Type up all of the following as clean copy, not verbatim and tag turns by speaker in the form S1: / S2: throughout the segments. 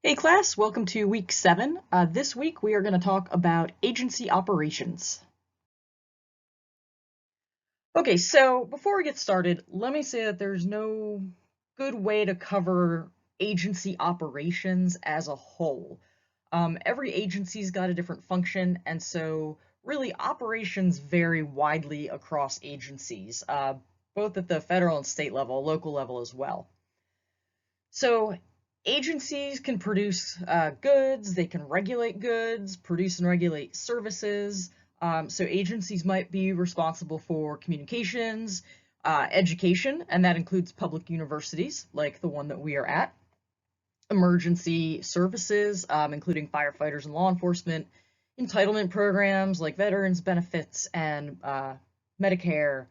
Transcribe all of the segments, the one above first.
S1: Hey class, welcome to week 7. This week we are going to talk about agency operations. Okay, so before we get started, let me say that there's no good way to cover agency operations as a whole. Every agency's got a different function, and so really operations vary widely across agencies, both at the federal and state level, local level as well. So agencies can produce goods, they can regulate goods, produce and regulate services. So agencies might be responsible for communications, education, and that includes public universities like the one that we are at, emergency services, including firefighters and law enforcement, entitlement programs like veterans benefits and Medicare,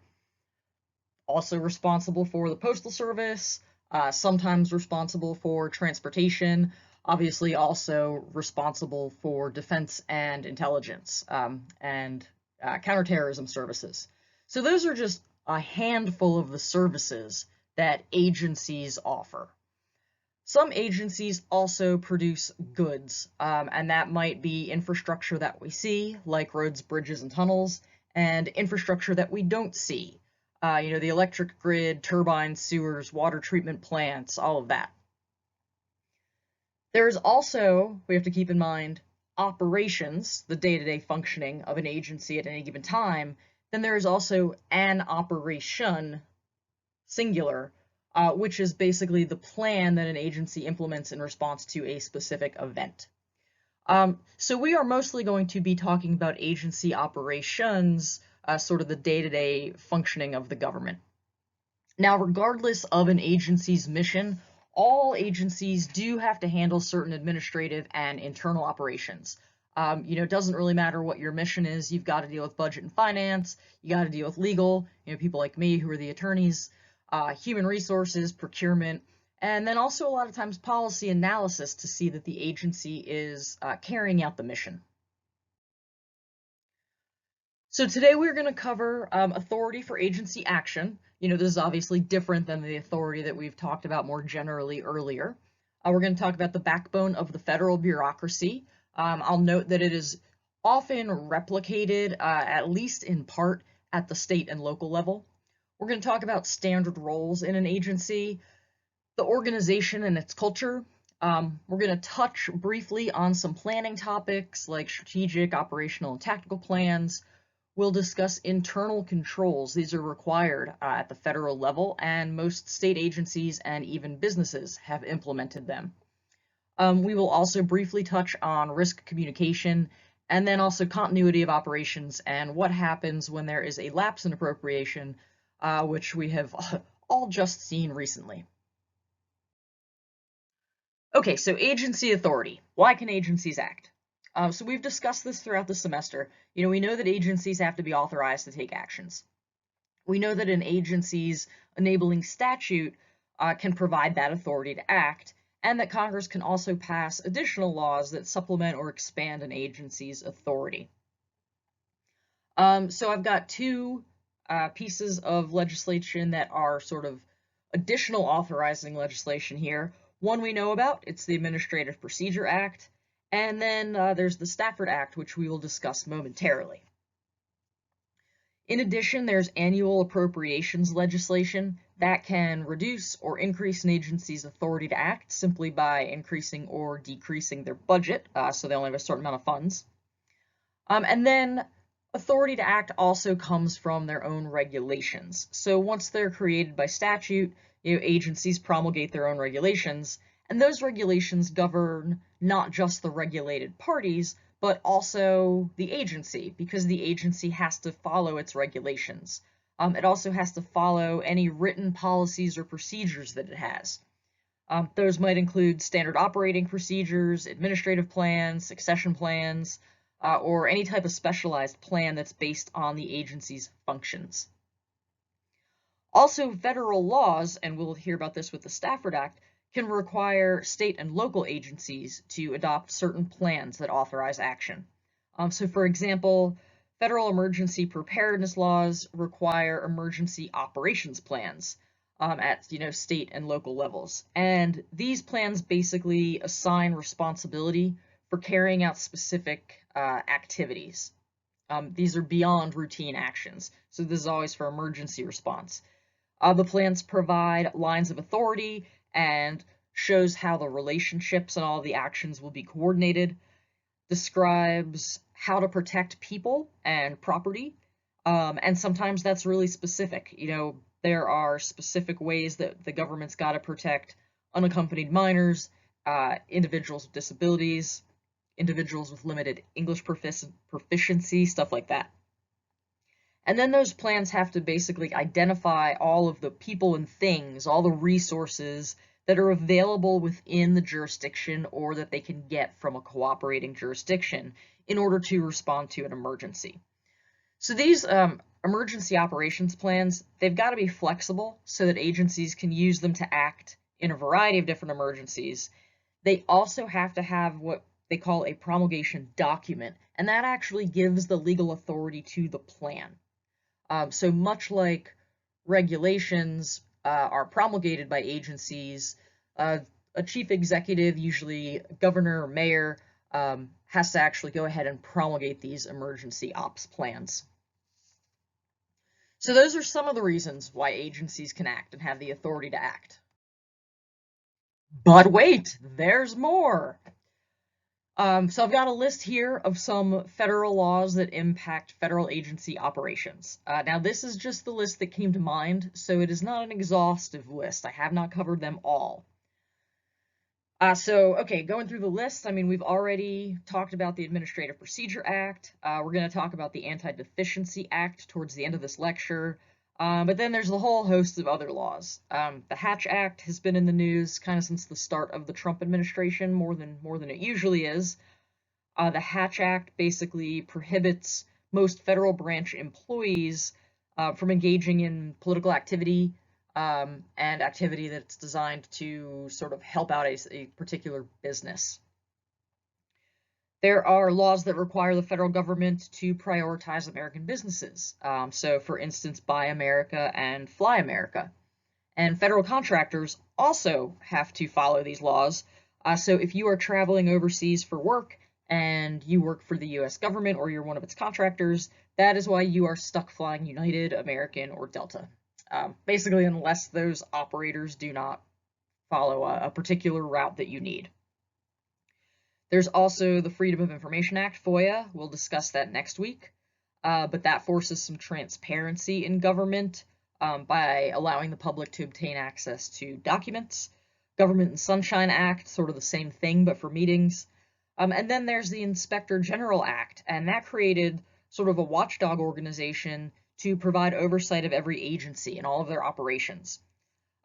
S1: also responsible for the Postal Service, sometimes responsible for transportation, obviously also responsible for defense and intelligence and counterterrorism services. So those are just a handful of the services that agencies offer. Some agencies also produce goods, and that might be infrastructure that we see, like roads, bridges, and tunnels, and infrastructure that we don't see. The electric grid, turbines, sewers, water treatment plants, all of that. There's also, we have to keep in mind, operations, the day-to-day functioning of an agency at any given time. Then there is also an operation, singular, which is basically the plan that an agency implements in response to a specific event. So we are mostly going to be talking about agency operations, sort of the day-to-day functioning of the government. Now, regardless of an agency's mission, all agencies do have to handle certain administrative and internal operations. It doesn't really matter what your mission is. You've got to deal with budget and finance. You got to deal with legal, people like me who are the attorneys, human resources, procurement, and then also a lot of times policy analysis to see that the agency is carrying out the mission. So today we're going to cover authority for agency action. This is obviously different than the authority that we've talked about more generally earlier. We're going to talk about the backbone of the federal bureaucracy. I'll note that it is often replicated, at least in part, at the state and local level. We're going to talk about standard roles in an agency, the organization and its culture. We're going to touch briefly on some planning topics like strategic, operational, and tactical plans. We'll discuss internal controls. These are required at the federal level, and most state agencies and even businesses have implemented them. We will also briefly touch on risk communication, and then also continuity of operations and what happens when there is a lapse in appropriation, which we have all just seen recently. Okay, so agency authority. Why can agencies act? So we've discussed this throughout the semester. We know that agencies have to be authorized to take actions. We know that an agency's enabling statute can provide that authority to act, and that Congress can also pass additional laws that supplement or expand an agency's authority. So I've got two pieces of legislation that are sort of additional authorizing legislation here. One we know about, it's the Administrative Procedure Act, and then there's the Stafford Act, which we will discuss momentarily. In addition, there's annual appropriations legislation that can reduce or increase an agency's authority to act simply by increasing or decreasing their budget, so they only have a certain amount of funds. And then authority to act also comes from their own regulations. So once they're created by statute, agencies promulgate their own regulations, and those regulations govern not just the regulated parties, but also the agency, because the agency has to follow its regulations. It also has to follow any written policies or procedures that it has. Those might include standard operating procedures, administrative plans, succession plans, or any type of specialized plan that's based on the agency's functions. Also, federal laws, and we'll hear about this with the Stafford Act, can require state and local agencies to adopt certain plans that authorize action. So for example, federal emergency preparedness laws require emergency operations plans. at state and local levels. And these plans basically assign responsibility for carrying out specific activities. These are beyond routine actions, so this is always for emergency response. The plans provide lines of authority and shows how the relationships and all the actions will be coordinated, describes how to protect people and property, and sometimes that's really specific. There are specific ways that the government's got to protect unaccompanied minors, individuals with disabilities, individuals with limited English proficiency, stuff like that. And then those plans have to basically identify all of the people and things, all the resources that are available within the jurisdiction or that they can get from a cooperating jurisdiction in order to respond to an emergency. So these emergency operations plans, they've got to be flexible so that agencies can use them to act in a variety of different emergencies. They also have to have what they call a promulgation document, and that actually gives the legal authority to the plan. So much like regulations are promulgated by agencies, a chief executive, usually governor or mayor, has to actually go ahead and promulgate these emergency ops plans. So those are some of the reasons why agencies can act and have the authority to act. But wait, there's more. So I've got a list here of some federal laws that impact federal agency operations. Now this is just the list that came to mind, so it is not an exhaustive list. I have not covered them all. Okay, going through the list, we've already talked about the Administrative Procedure Act. We're going to talk about the Anti-Deficiency Act towards the end of this lecture. But then there's a whole host of other laws. The Hatch Act has been in the news kind of since the start of the Trump administration, more than it usually is. The Hatch Act basically prohibits most federal branch employees from engaging in political activity and activity that's designed to sort of help out a particular business. There are laws that require the federal government to prioritize American businesses. So for instance, Buy America and Fly America. And federal contractors also have to follow these laws. So if you are traveling overseas for work and you work for the US government or you're one of its contractors, that is why you are stuck flying United, American, or Delta. Basically, unless those operators do not follow a particular route that you need. There's also the Freedom of Information Act, FOIA. We'll discuss that next week. But that forces some transparency in government by allowing the public to obtain access to documents. Government and Sunshine Act, sort of the same thing, but for meetings. And then there's the Inspector General Act, and that created sort of a watchdog organization to provide oversight of every agency and all of their operations.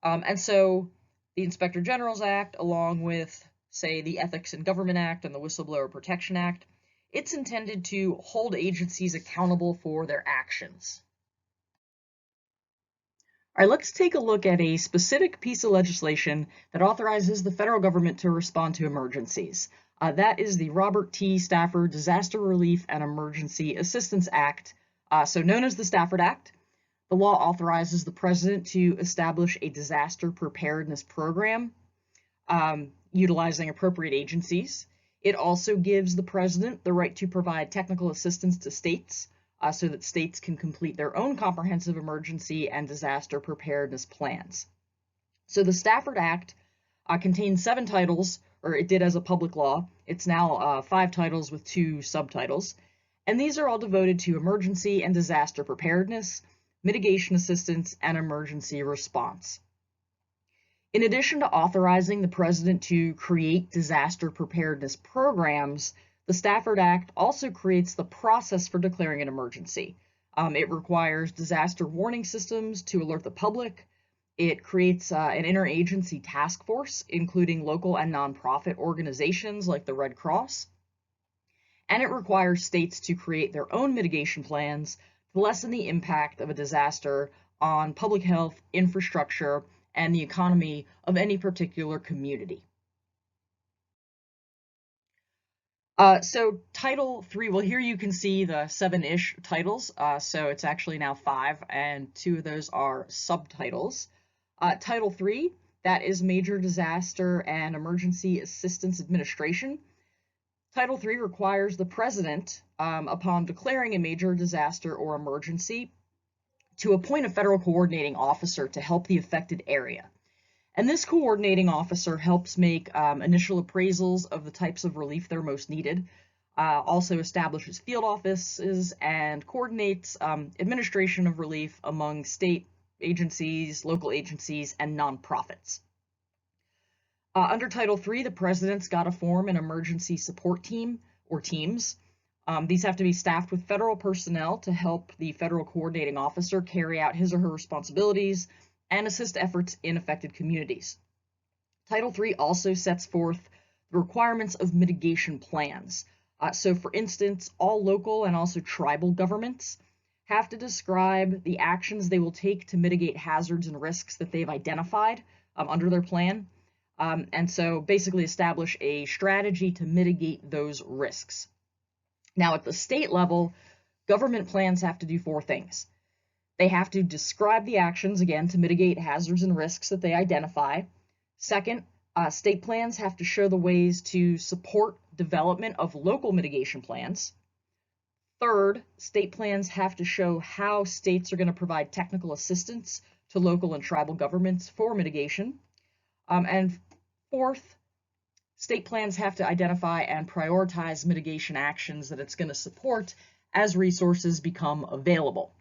S1: And so the Inspector General's Act, along with, say, the Ethics in Government Act and the Whistleblower Protection Act, it's intended to hold agencies accountable for their actions. All right, let's take a look at a specific piece of legislation that authorizes the federal government to respond to emergencies. That is the Robert T. Stafford Disaster Relief and Emergency Assistance Act, so known as the Stafford Act. The law authorizes the president to establish a disaster preparedness program utilizing appropriate agencies. It also gives the president the right to provide technical assistance to states so that states can complete their own comprehensive emergency and disaster preparedness plans. So the Stafford Act contains 7 titles, or it did as a public law. It's now 5 titles with 2 subtitles. And these are all devoted to emergency and disaster preparedness, mitigation assistance, and emergency response. In addition to authorizing the president to create disaster preparedness programs, the Stafford Act also creates the process for declaring an emergency. It requires disaster warning systems to alert the public. It creates an interagency task force, including local and nonprofit organizations like the Red Cross. And it requires states to create their own mitigation plans to lessen the impact of a disaster on public health, infrastructure, and the economy of any particular community. So Title 3, well, here you can see the 7-ish titles. So it's actually now 5, and 2 of those are subtitles. Title III, that is Major Disaster and Emergency Assistance Administration. Title III requires the president, upon declaring a major disaster or emergency, to appoint a federal coordinating officer to help the affected area. And this coordinating officer helps make initial appraisals of the types of relief that are most needed, also establishes field offices, and coordinates administration of relief among state agencies, local agencies, and nonprofits. Under Title III, the president's got to form an emergency support team or teams. These have to be staffed with federal personnel to help the federal coordinating officer carry out his or her responsibilities and assist efforts in affected communities. Title III also sets forth the requirements of mitigation plans. So for instance, all local and also tribal governments have to describe the actions they will take to mitigate hazards and risks that they've identified under their plan. And so basically establish a strategy to mitigate those risks. Now at the state level, government plans have to do 4 things. They have to describe the actions, again, to mitigate hazards and risks that they identify. Second, state plans have to show the ways to support development of local mitigation plans. Third, state plans have to show how states are going to provide technical assistance to local and tribal governments for mitigation. And fourth, state plans have to identify and prioritize mitigation actions that it's going to support as resources become available.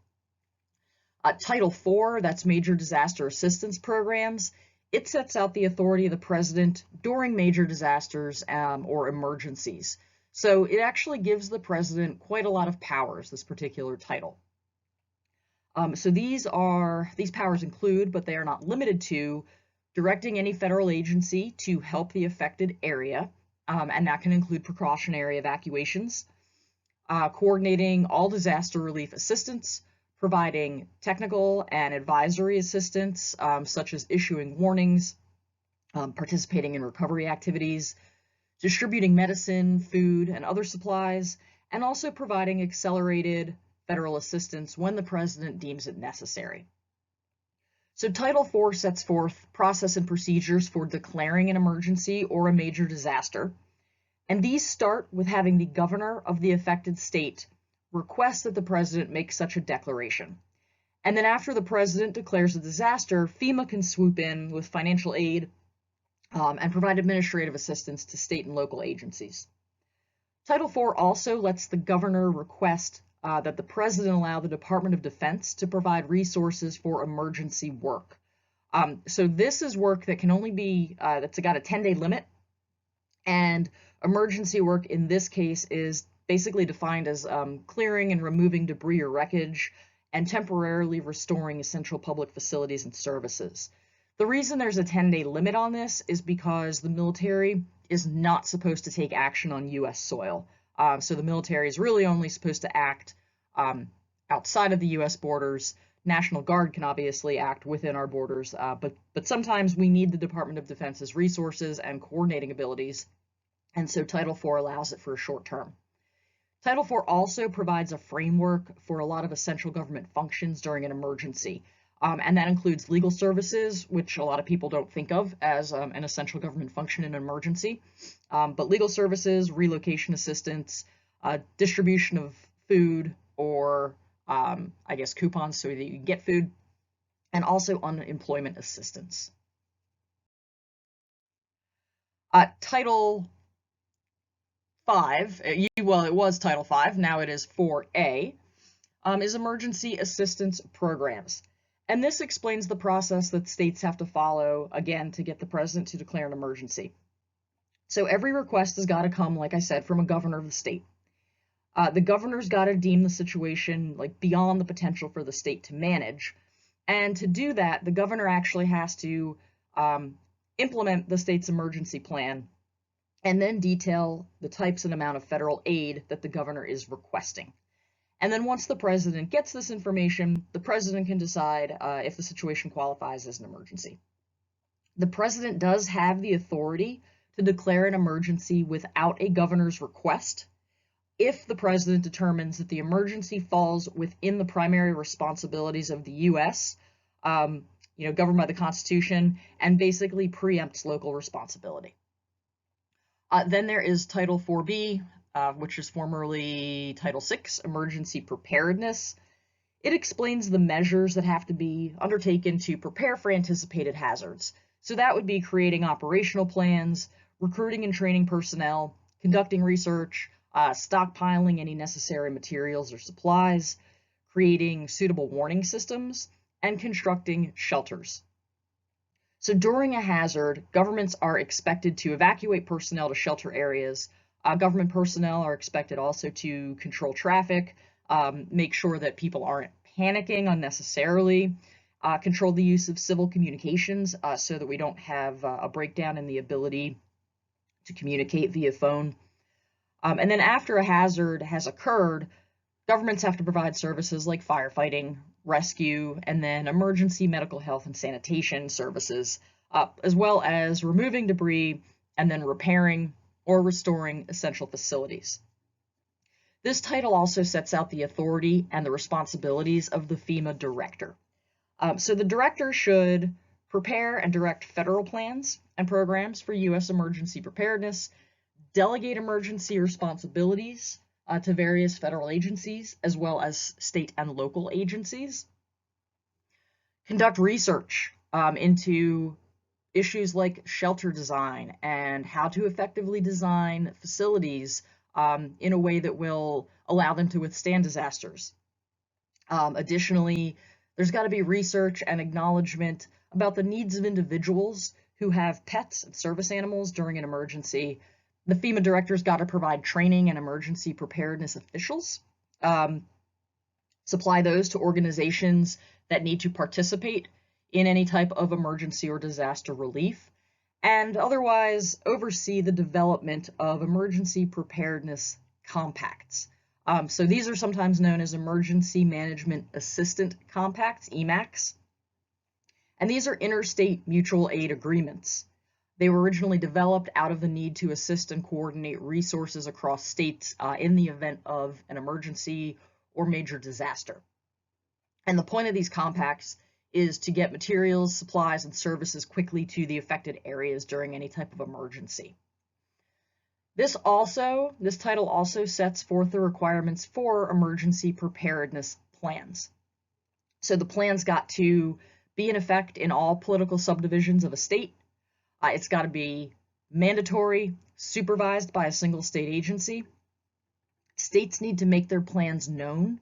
S1: Title IV, that's Major Disaster Assistance Programs, it sets out the authority of the president during major disasters or emergencies. So it actually gives the president quite a lot of powers, this particular title. So these powers include, but they are not limited to, directing any federal agency to help the affected area, and that can include precautionary evacuations, coordinating all disaster relief assistance, providing technical and advisory assistance, such as issuing warnings, participating in recovery activities, distributing medicine, food, and other supplies, and also providing accelerated federal assistance when the president deems it necessary. So Title IV sets forth process and procedures for declaring an emergency or a major disaster, and these start with having the governor of the affected state request that the president make such a declaration. And then after the president declares a disaster, FEMA can swoop in with financial aid and provide administrative assistance to state and local agencies. Title IV also lets the governor request that the president allow the Department of Defense to provide resources for emergency work. So this is work that can only be, that's got a 10-day limit, and emergency work in this case is basically defined as clearing and removing debris or wreckage and temporarily restoring essential public facilities and services. The reason there's a 10-day limit on this is because the military is not supposed to take action on U.S. soil. So the military is really only supposed to act outside of the U.S. borders. National Guard can obviously act within our borders, but sometimes we need the Department of Defense's resources and coordinating abilities, and so Title IV allows it for a short term. Title IV also provides a framework for a lot of essential government functions during an emergency, and that includes legal services, which a lot of people don't think of as an essential government function in an emergency, but legal services, relocation assistance, distribution of food, or I guess coupons so that you can get food, and also unemployment assistance. Title V, well, it was Title V, now it is 4A, is Emergency Assistance Programs. And this explains the process that states have to follow, again, to get the president to declare an emergency. So every request has got to come, like I said, from a governor of the state. The governor's got to deem the situation like beyond the potential for the state to manage. And to do that, the governor actually has to implement the state's emergency plan and then detail the types and amount of federal aid that the governor is requesting. And then once the president gets this information, the president can decide if the situation qualifies as an emergency. The president does have the authority to declare an emergency without a governor's request if the president determines that the emergency falls within the primary responsibilities of the U.S., governed by the Constitution, and basically preempts local responsibility. Then there is Title 4B, which is formerly Title 6, Emergency Preparedness. It explains the measures that have to be undertaken to prepare for anticipated hazards. So that would be creating operational plans, recruiting and training personnel, conducting research, stockpiling any necessary materials or supplies, creating suitable warning systems, and constructing shelters. So during a hazard, governments are expected to evacuate personnel to shelter areas. Government personnel are expected also to control traffic, make sure that people aren't panicking unnecessarily, control the use of civil communications so that we don't have a breakdown in the ability to communicate via phone. And then after a hazard has occurred, governments have to provide services like firefighting, rescue, and then emergency medical health and sanitation services, as well as removing debris and then repairing or restoring essential facilities. This title also sets out the authority and the responsibilities of the FEMA director. So the director should prepare and direct federal plans and programs for U.S. emergency preparedness, delegate emergency responsibilities to various federal agencies, as well as state and local agencies, conduct research into issues like shelter design and how to effectively design facilities in a way that will allow them to withstand disasters. Additionally, there's got to be research and acknowledgement about the needs of individuals who have pets and service animals during an emergency. The FEMA director's got to provide training and emergency preparedness officials, supply those to organizations that need to participate in any type of emergency or disaster relief, and otherwise oversee the development of emergency preparedness compacts. So these are sometimes known as Emergency Management Assistant Compacts, EMACs, and these are interstate mutual aid agreements. They were originally developed out of the need to assist and coordinate resources across states in the event of an emergency or major disaster. And the point of these compacts is to get materials, supplies, and services quickly to the affected areas during any type of emergency. This title also sets forth the requirements for emergency preparedness plans. So the plan's got to be in effect in all political subdivisions of a state. It's got to be mandatory, supervised by a single state agency. States need to make their plans known.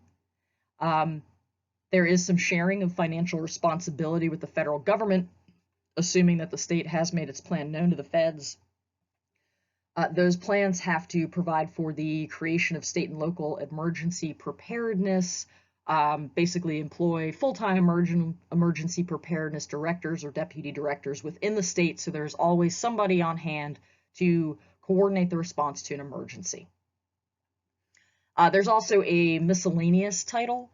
S1: There is some sharing of financial responsibility with the federal government, assuming that the state has made its plan known to the feds. Those plans have to provide for the creation of state and local emergency preparedness, basically employ full-time emergency preparedness directors or deputy directors within the state, so there's always somebody on hand to coordinate the response to an emergency. There's also a miscellaneous title.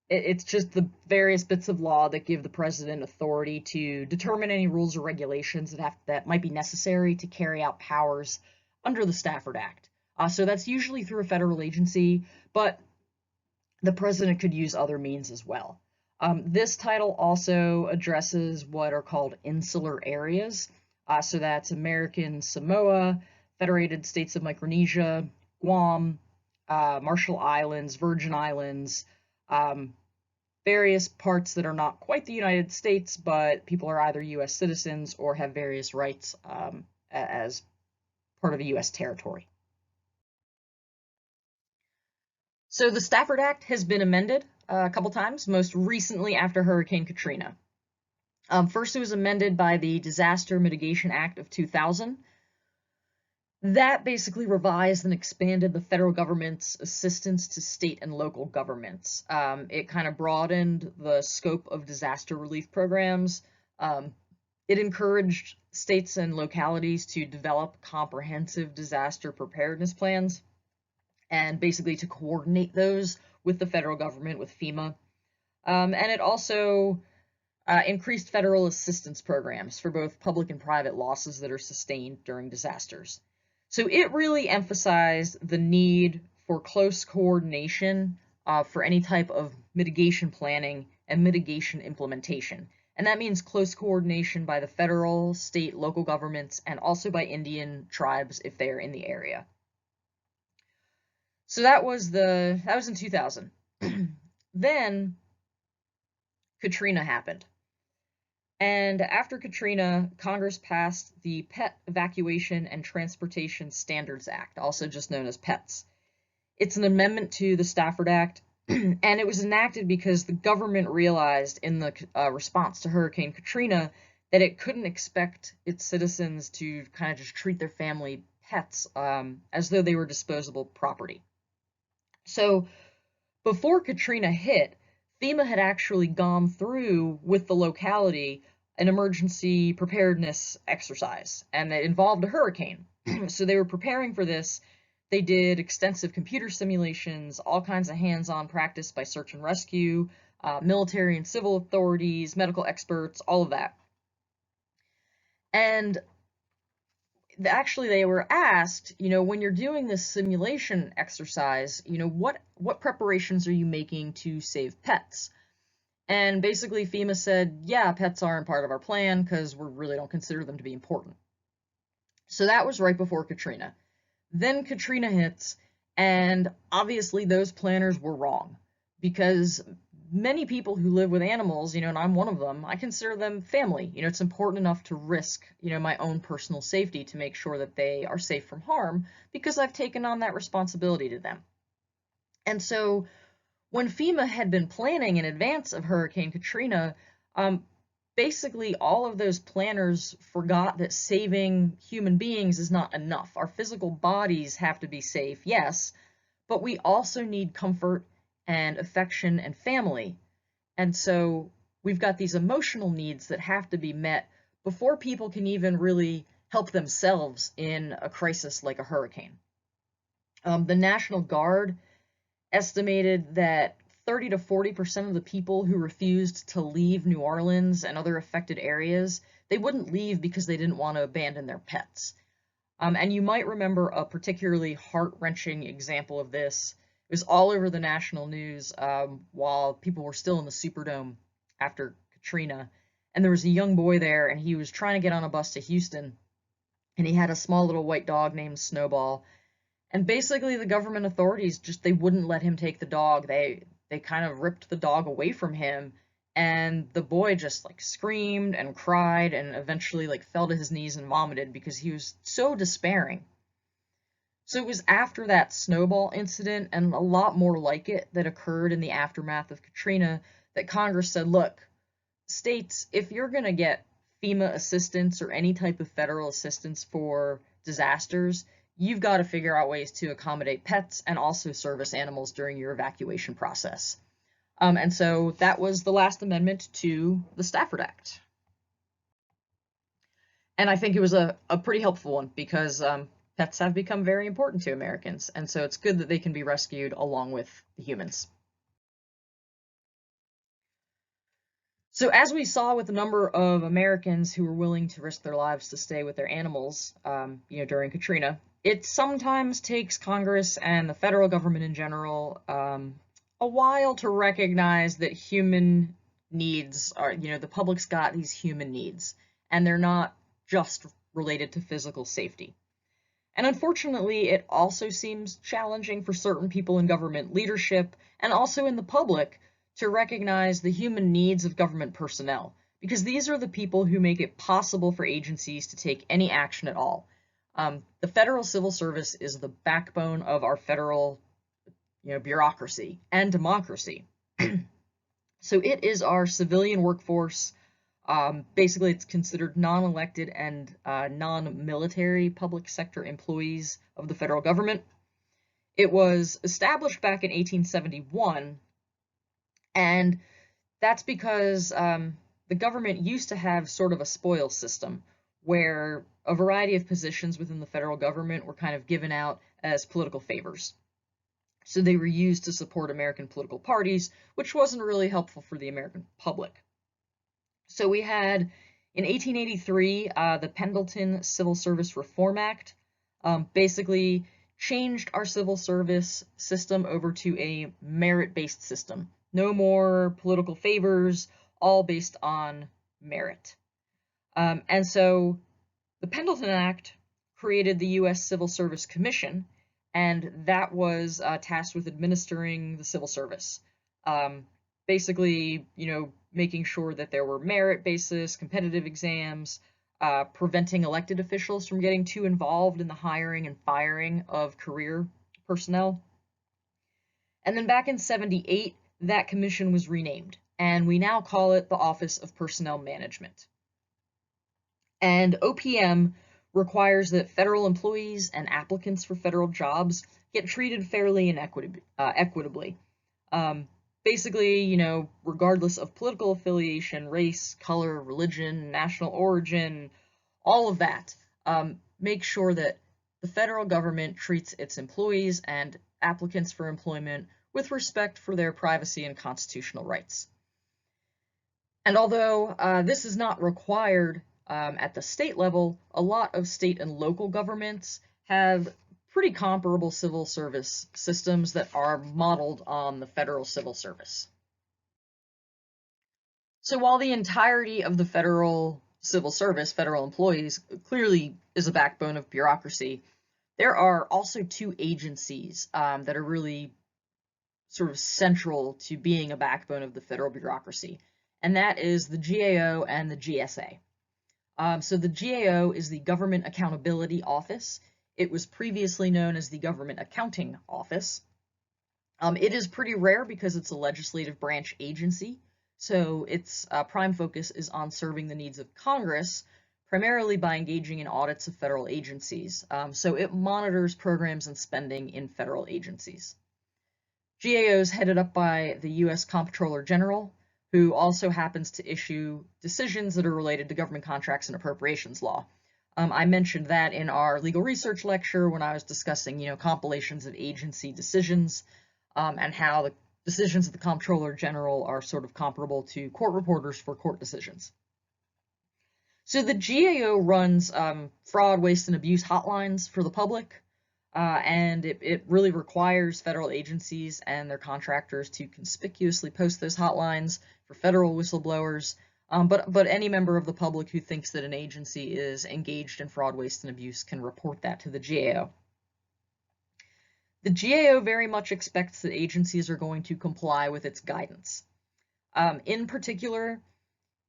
S1: It's just the various bits of law that give the president authority to determine any rules or regulations that might be necessary to carry out powers under the Stafford Act. So that's usually through a federal agency, but the president could use other means as well. This title also addresses what are called insular areas. So that's American Samoa, Federated States of Micronesia, Guam, Marshall Islands, Virgin Islands, various parts that are not quite the United States, but people are either U.S. citizens or have various rights as part of a U.S. territory. So the Stafford Act has been amended a couple times, most recently after Hurricane Katrina. First, it was amended by the Disaster Mitigation Act of 2000. That basically revised and expanded the federal government's assistance to state and local governments. It kind of broadened the scope of disaster relief programs. It encouraged states and localities to develop comprehensive disaster preparedness plans and basically to coordinate those with the federal government, with FEMA. And it also increased federal assistance programs for both public and private losses that are sustained during disasters. So it really emphasized the need for close coordination for any type of mitigation planning and mitigation implementation. And that means close coordination by the federal, state, local governments, and also by Indian tribes if they are in the area. So that was in 2000. Then Katrina happened. And after Katrina, Congress passed the Pet Evacuation and Transportation Standards Act, also just known as PETS. It's an amendment to the Stafford Act, and it was enacted because the government realized in the response to Hurricane Katrina that it couldn't expect its citizens to kind of just treat their family pets as though they were disposable property. So before Katrina hit, FEMA had actually gone through with the locality an emergency preparedness exercise, and it involved a hurricane. So they were preparing for this. They did extensive computer simulations, all kinds of hands-on practice by search and rescue, military and civil authorities, medical experts, all of that. And actually they were asked, when you're doing this simulation exercise, what preparations are you making to save pets? And basically FEMA said, yeah, pets aren't part of our plan because we really don't consider them to be important. So that was right before Katrina. Then Katrina hits, and obviously those planners were wrong, because many people who live with animals, and I'm one of them, I consider them family. It's important enough to risk, my own personal safety to make sure that they are safe from harm, because I've taken on that responsibility to them. And so when FEMA had been planning in advance of Hurricane Katrina, basically all of those planners forgot that saving human beings is not enough. Our physical bodies have to be safe, yes, but we also need comfort and affection and family. And so we've got these emotional needs that have to be met before people can even really help themselves in a crisis like a hurricane. The National Guard estimated that 30 to 40% of the people who refused to leave New Orleans and other affected areas, they wouldn't leave because they didn't want to abandon their pets. And you might remember a particularly heart-wrenching example of this. It was all over the national news while people were still in the Superdome after Katrina. And there was a young boy there, and he was trying to get on a bus to Houston, and he had a small little white dog named Snowball. And basically the government authorities they wouldn't let him take the dog. They kind of ripped the dog away from him, and the boy just screamed and cried and eventually fell to his knees and vomited because he was so despairing. So it was after that Snowball incident and a lot more like it that occurred in the aftermath of Katrina that Congress said, look, states, if you're going to get FEMA assistance or any type of federal assistance for disasters, you've got to figure out ways to accommodate pets and also service animals during your evacuation process. And so that was the last amendment to the Stafford Act. And I think it was a pretty helpful one because pets have become very important to Americans. And so it's good that they can be rescued along with the humans. So as we saw with a number of Americans who were willing to risk their lives to stay with their animals, during Katrina, it sometimes takes Congress and the federal government in general a while to recognize that human needs are, the public's got these human needs, and they're not just related to physical safety. And unfortunately, it also seems challenging for certain people in government leadership and also in the public to recognize the human needs of government personnel, because these are the people who make it possible for agencies to take any action at all. The Federal Civil Service is the backbone of our federal, bureaucracy and democracy. So it is our civilian workforce. Basically, it's considered non-elected and non-military public sector employees of the federal government. It was established back in 1871, and that's because the government used to have sort of a spoils system where a variety of positions within the federal government were kind of given out as political favors. So they were used to support American political parties, which wasn't really helpful for the American public. So we had, in 1883, the Pendleton Civil Service Reform Act basically changed our civil service system over to a merit-based system, No more political favors, all based on merit. And so the Pendleton Act created the U.S. Civil Service Commission, and that was tasked with administering the civil service. Basically, making sure that there were merit basis, competitive exams, preventing elected officials from getting too involved in the hiring and firing of career personnel. And then back in '78, that commission was renamed, and we now call it the Office of Personnel Management. And OPM requires that federal employees and applicants for federal jobs get treated fairly and equitably. Basically, regardless of political affiliation, race, color, religion, national origin, all of that, make sure that the federal government treats its employees and applicants for employment with respect for their privacy and constitutional rights. And although this is not required at the state level, a lot of state and local governments have pretty comparable civil service systems that are modeled on the federal civil service. So while the entirety of the federal civil service, federal employees, clearly is a backbone of bureaucracy, there are also two agencies that are really sort of central to being a backbone of the federal bureaucracy, and that is the GAO and the GSA. So the GAO is the Government Accountability Office. It was previously known as the Government Accounting Office. It is pretty rare because it's a legislative branch agency, so its prime focus is on serving the needs of Congress, primarily by engaging in audits of federal agencies. So it monitors programs and spending in federal agencies. GAO is headed up by the U.S. Comptroller General, who also happens to issue decisions that are related to government contracts and appropriations law. I mentioned that in our legal research lecture when I was discussing, compilations of agency decisions and how the decisions of the Comptroller General are sort of comparable to court reporters for court decisions. So the GAO runs fraud, waste, and abuse hotlines for the public, and it really requires federal agencies and their contractors to conspicuously post those hotlines for federal whistleblowers, but any member of the public who thinks that an agency is engaged in fraud, waste, and abuse can report that to the GAO. The GAO very much expects that agencies are going to comply with its guidance. In particular,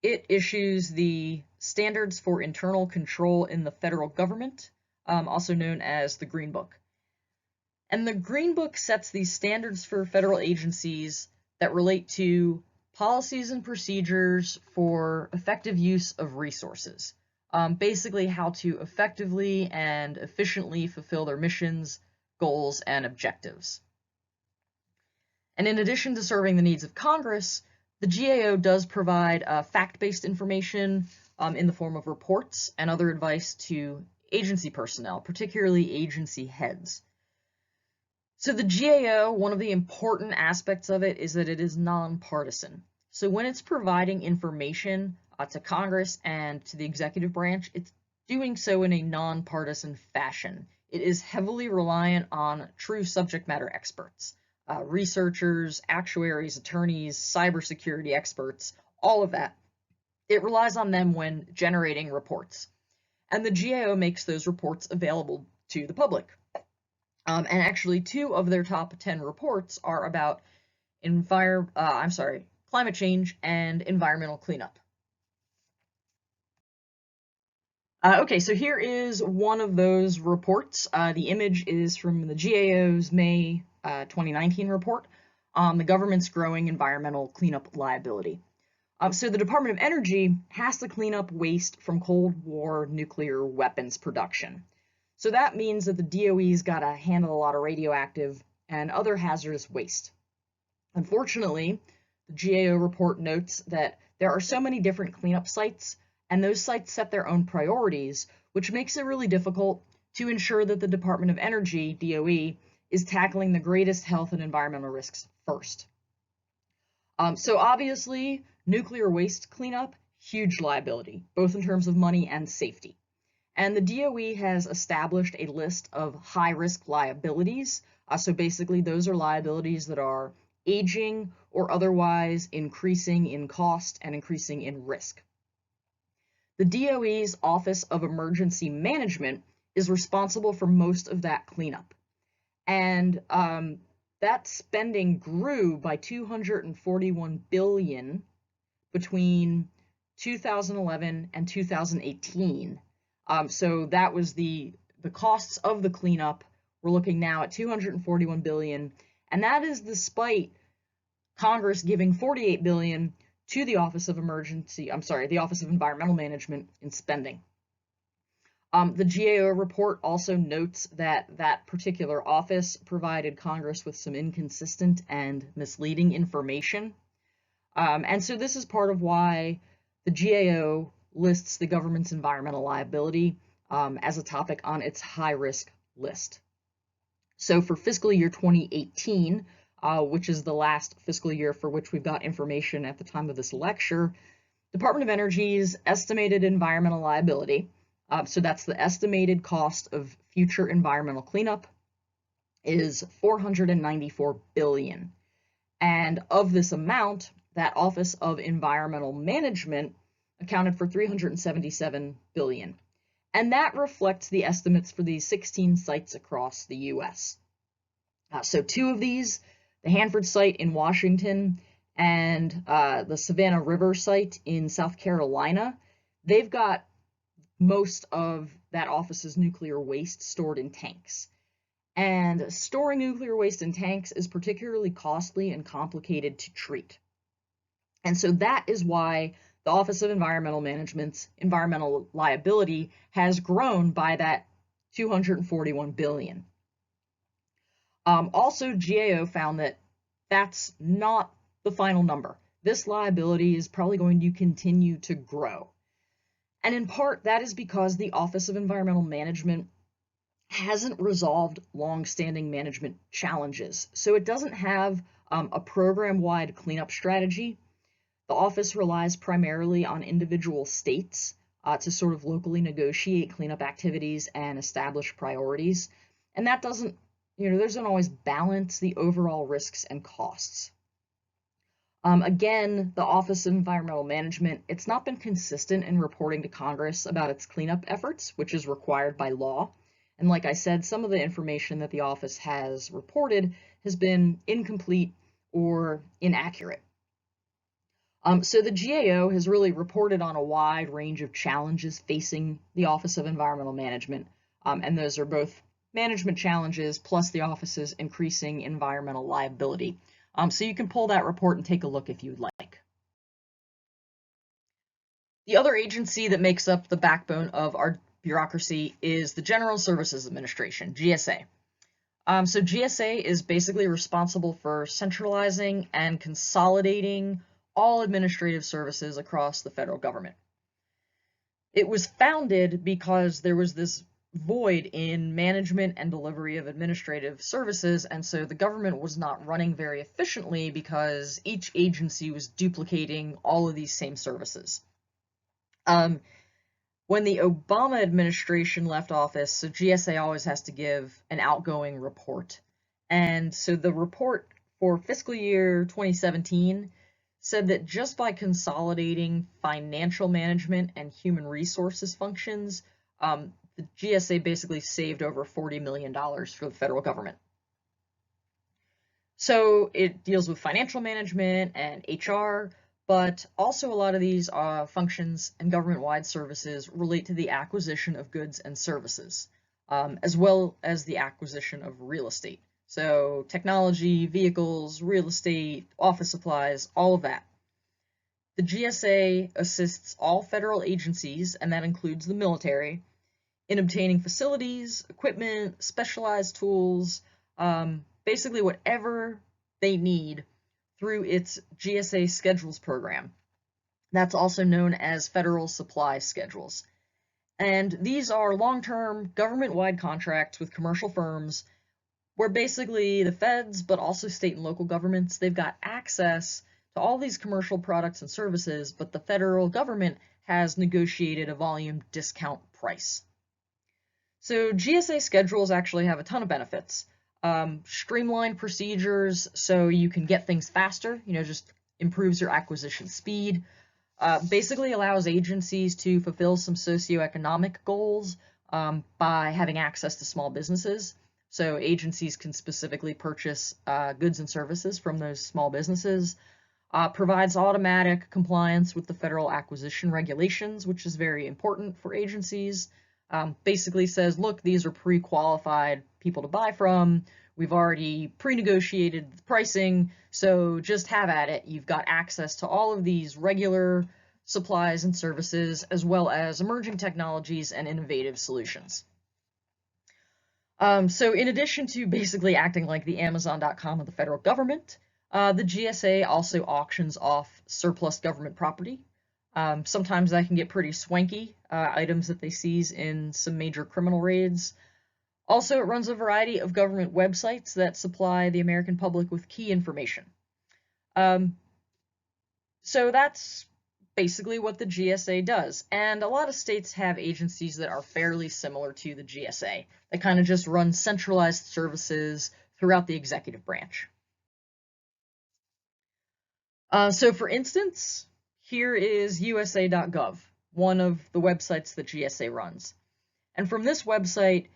S1: it issues the Standards for Internal Control in the Federal Government, also known as the Green Book. And the Green Book sets these standards for federal agencies that relate to policies and procedures for effective use of resources, basically how to effectively and efficiently fulfill their missions, goals, and objectives. And in addition to serving the needs of Congress, the GAO does provide fact-based information in the form of reports and other advice to agency personnel, particularly agency heads. So the GAO, one of the important aspects of it is that it is nonpartisan. So when it's providing information to Congress and to the executive branch, it's doing so in a nonpartisan fashion. It is heavily reliant on true subject matter experts, researchers, actuaries, attorneys, cybersecurity experts, all of that. It relies on them when generating reports. And the GAO makes those reports available to the public. And actually, 2 of their top 10 reports are about climate change and environmental cleanup. Okay, so here is one of those reports. The image is from the GAO's May 2019 report on the government's growing environmental cleanup liability. So the Department of Energy has to clean up waste from Cold War nuclear weapons production. So that means that the DOE's got to handle a lot of radioactive and other hazardous waste. Unfortunately, the GAO report notes that there are so many different cleanup sites, and those sites set their own priorities, which makes it really difficult to ensure that the Department of Energy, DOE, is tackling the greatest health and environmental risks first. So obviously, nuclear waste cleanup, huge liability, both in terms of money and safety. And the DOE has established a list of high-risk liabilities. So basically, those are liabilities that are aging, or otherwise increasing in cost and increasing in risk. The DOE's Office of Emergency Management is responsible for most of that cleanup. And that spending grew by $241 billion between 2011 and 2018. So that was the costs of the cleanup. We're looking now at $241 billion, and that is despite Congress giving $48 billion to the Office of Environmental Management in spending. The GAO report also notes that that particular office provided Congress with some inconsistent and misleading information. And so this is part of why the GAO lists the government's environmental liability as a topic on its high-risk list. So for fiscal year 2018, which is the last fiscal year for which we've got information at the time of this lecture, Department of Energy's estimated environmental liability, so that's the estimated cost of future environmental cleanup, is $494 billion. And of this amount, that Office of Environmental Management accounted for $377 billion. And that reflects the estimates for these 16 sites across the US. So two of these, the Hanford site in Washington and the Savannah River site in South Carolina, they've got most of that office's nuclear waste stored in tanks. And storing nuclear waste in tanks is particularly costly and complicated to treat. And so that is why the Office of Environmental Management's environmental liability has grown by that $241 billion. Also, GAO found that that's not the final number. This liability is probably going to continue to grow. And in part, that is because the Office of Environmental Management hasn't resolved long-standing management challenges. So it doesn't have a program-wide cleanup strategy. The office relies primarily on individual states to sort of locally negotiate cleanup activities and establish priorities. And that doesn't always balance the overall risks and costs. Again, the Office of Environmental Management, it's not been consistent in reporting to Congress about its cleanup efforts, which is required by law. And like I said, some of the information that the office has reported has been incomplete or inaccurate. So the GAO has really reported on a wide range of challenges facing the Office of Environmental Management, and those are both management challenges plus the office's increasing environmental liability. So you can pull that report and take a look if you'd like. The other agency that makes up the backbone of our bureaucracy is the General Services Administration, GSA. So GSA is basically responsible for centralizing and consolidating all administrative services across the federal government. It was founded because there was this void in management and delivery of administrative services, and so the government was not running very efficiently because each agency was duplicating all of these same services. When the Obama administration left office, so GSA always has to give an outgoing report. And so the report for fiscal year 2017 said that just by consolidating financial management and human resources functions, the GSA basically saved over $40 million for the federal government. So it deals with financial management and HR, but also a lot of these functions and government-wide services relate to the acquisition of goods and services, as well as the acquisition of real estate. So technology, vehicles, real estate, office supplies, all of that. The GSA assists all federal agencies, and that includes the military, in obtaining facilities, equipment, specialized tools, basically whatever they need through its GSA Schedules program. That's also known as Federal Supply Schedules. And these are long-term government-wide contracts with commercial firms where basically the feds, but also state and local governments, they've got access to all these commercial products and services, but the federal government has negotiated a volume discount price. So GSA schedules actually have a ton of benefits. streamlined procedures so you can get things faster, just improves your acquisition speed. Basically allows agencies to fulfill some socioeconomic goals by having access to small businesses. So agencies can specifically purchase goods and services from those small businesses. Provides automatic compliance with the federal acquisition regulations, which is very important for agencies. Basically says, look, these are pre-qualified people to buy from. We've already pre-negotiated pricing, so just have at it. You've got access to all of these regular supplies and services, as well as emerging technologies and innovative solutions. So in addition to basically acting like the Amazon.com of the federal government, the GSA also auctions off surplus government property. Sometimes that can get pretty swanky, items that they seize in some major criminal raids. Also, it runs a variety of government websites that supply the American public with key information. So that's basically what the GSA does. And a lot of states have agencies that are fairly similar to the GSA that kind of just run centralized services throughout the executive branch. So for instance, here is USA.gov, one of the websites that GSA runs. And from this website,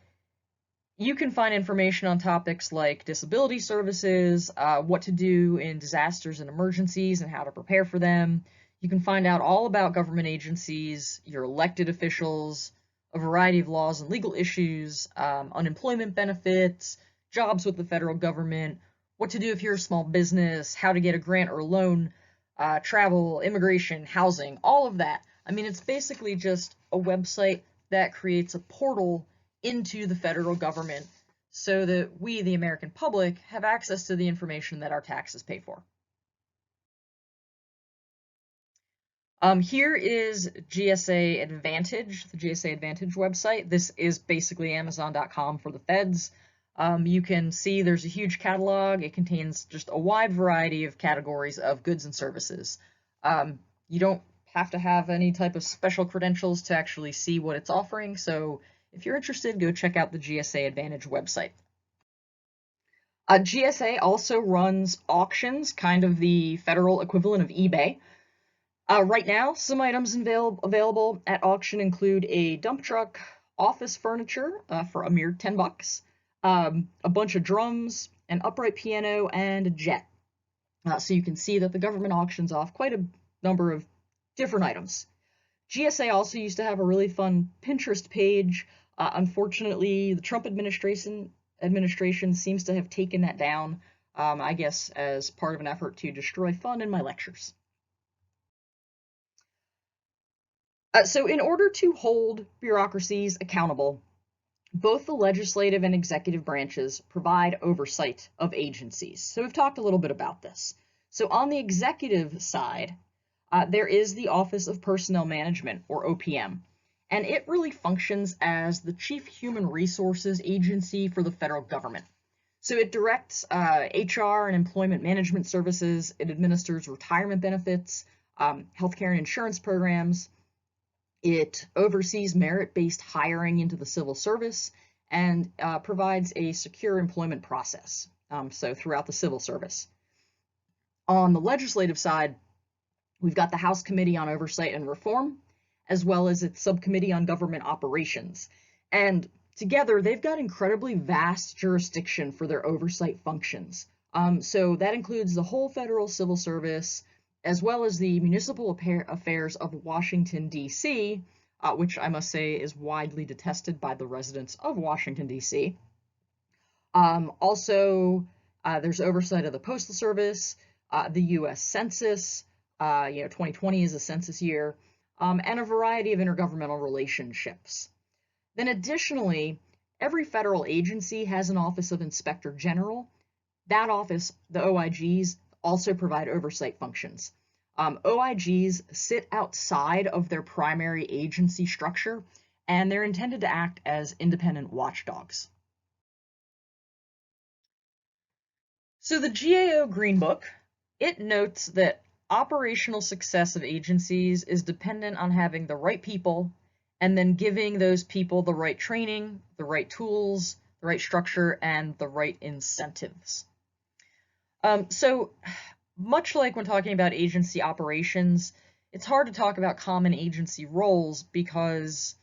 S1: you can find information on topics like disability services, what to do in disasters and emergencies and how to prepare for them. You can find out all about government agencies, your elected officials, a variety of laws and legal issues, unemployment benefits, jobs with the federal government, what to do if you're a small business, how to get a grant or a loan, travel, immigration, housing, all of that. I mean, it's basically just a website that creates a portal into the federal government so that we, the American public, have access to the information that our taxes pay for. Here is GSA Advantage, the GSA Advantage website. This is basically Amazon.com for the feds. You can see there's a huge catalog. It contains just a wide variety of categories of goods and services. You don't have to have any type of special credentials to actually see what it's offering, so if you're interested, go check out the GSA Advantage website. GSA also runs auctions, kind of the federal equivalent of eBay. Right now, some items available at auction include a dump truck, office furniture for a mere $10, a bunch of drums, an upright piano, and a jet. So you can see that the government auctions off quite a number of different items. GSA also used to have a really fun Pinterest page. Unfortunately, the Trump administration seems to have taken that down, I guess as part of an effort to destroy fun in my lectures. So in order to hold bureaucracies accountable, both the legislative and executive branches provide oversight of agencies. So we've talked a little bit about this. So on the executive side, there is the Office of Personnel Management, or OPM, and it really functions as the chief human resources agency for the federal government. So it directs HR and employment management services, it administers retirement benefits, healthcare and insurance programs, it oversees merit-based hiring into the civil service, and provides a secure employment process, so throughout the civil service. On the legislative side, we've got the House Committee on Oversight and Reform, as well as its Subcommittee on Government Operations. And together, they've got incredibly vast jurisdiction for their oversight functions. So that includes the whole federal civil service, as well as the municipal affairs of Washington, D.C., which I must say is widely detested by the residents of Washington, D.C. Also, there's oversight of the Postal Service, the U.S. Census, 2020 is a census year, and a variety of intergovernmental relationships. Then additionally, every federal agency has an Office of Inspector General. That office, the OIGs, also provide oversight functions. OIGs sit outside of their primary agency structure, and they're intended to act as independent watchdogs. So the GAO Green Book, it notes that operational success of agencies is dependent on having the right people and then giving those people the right training, the right tools, the right structure, and the right incentives. So much like when talking about agency operations, it's hard to talk about common agency roles because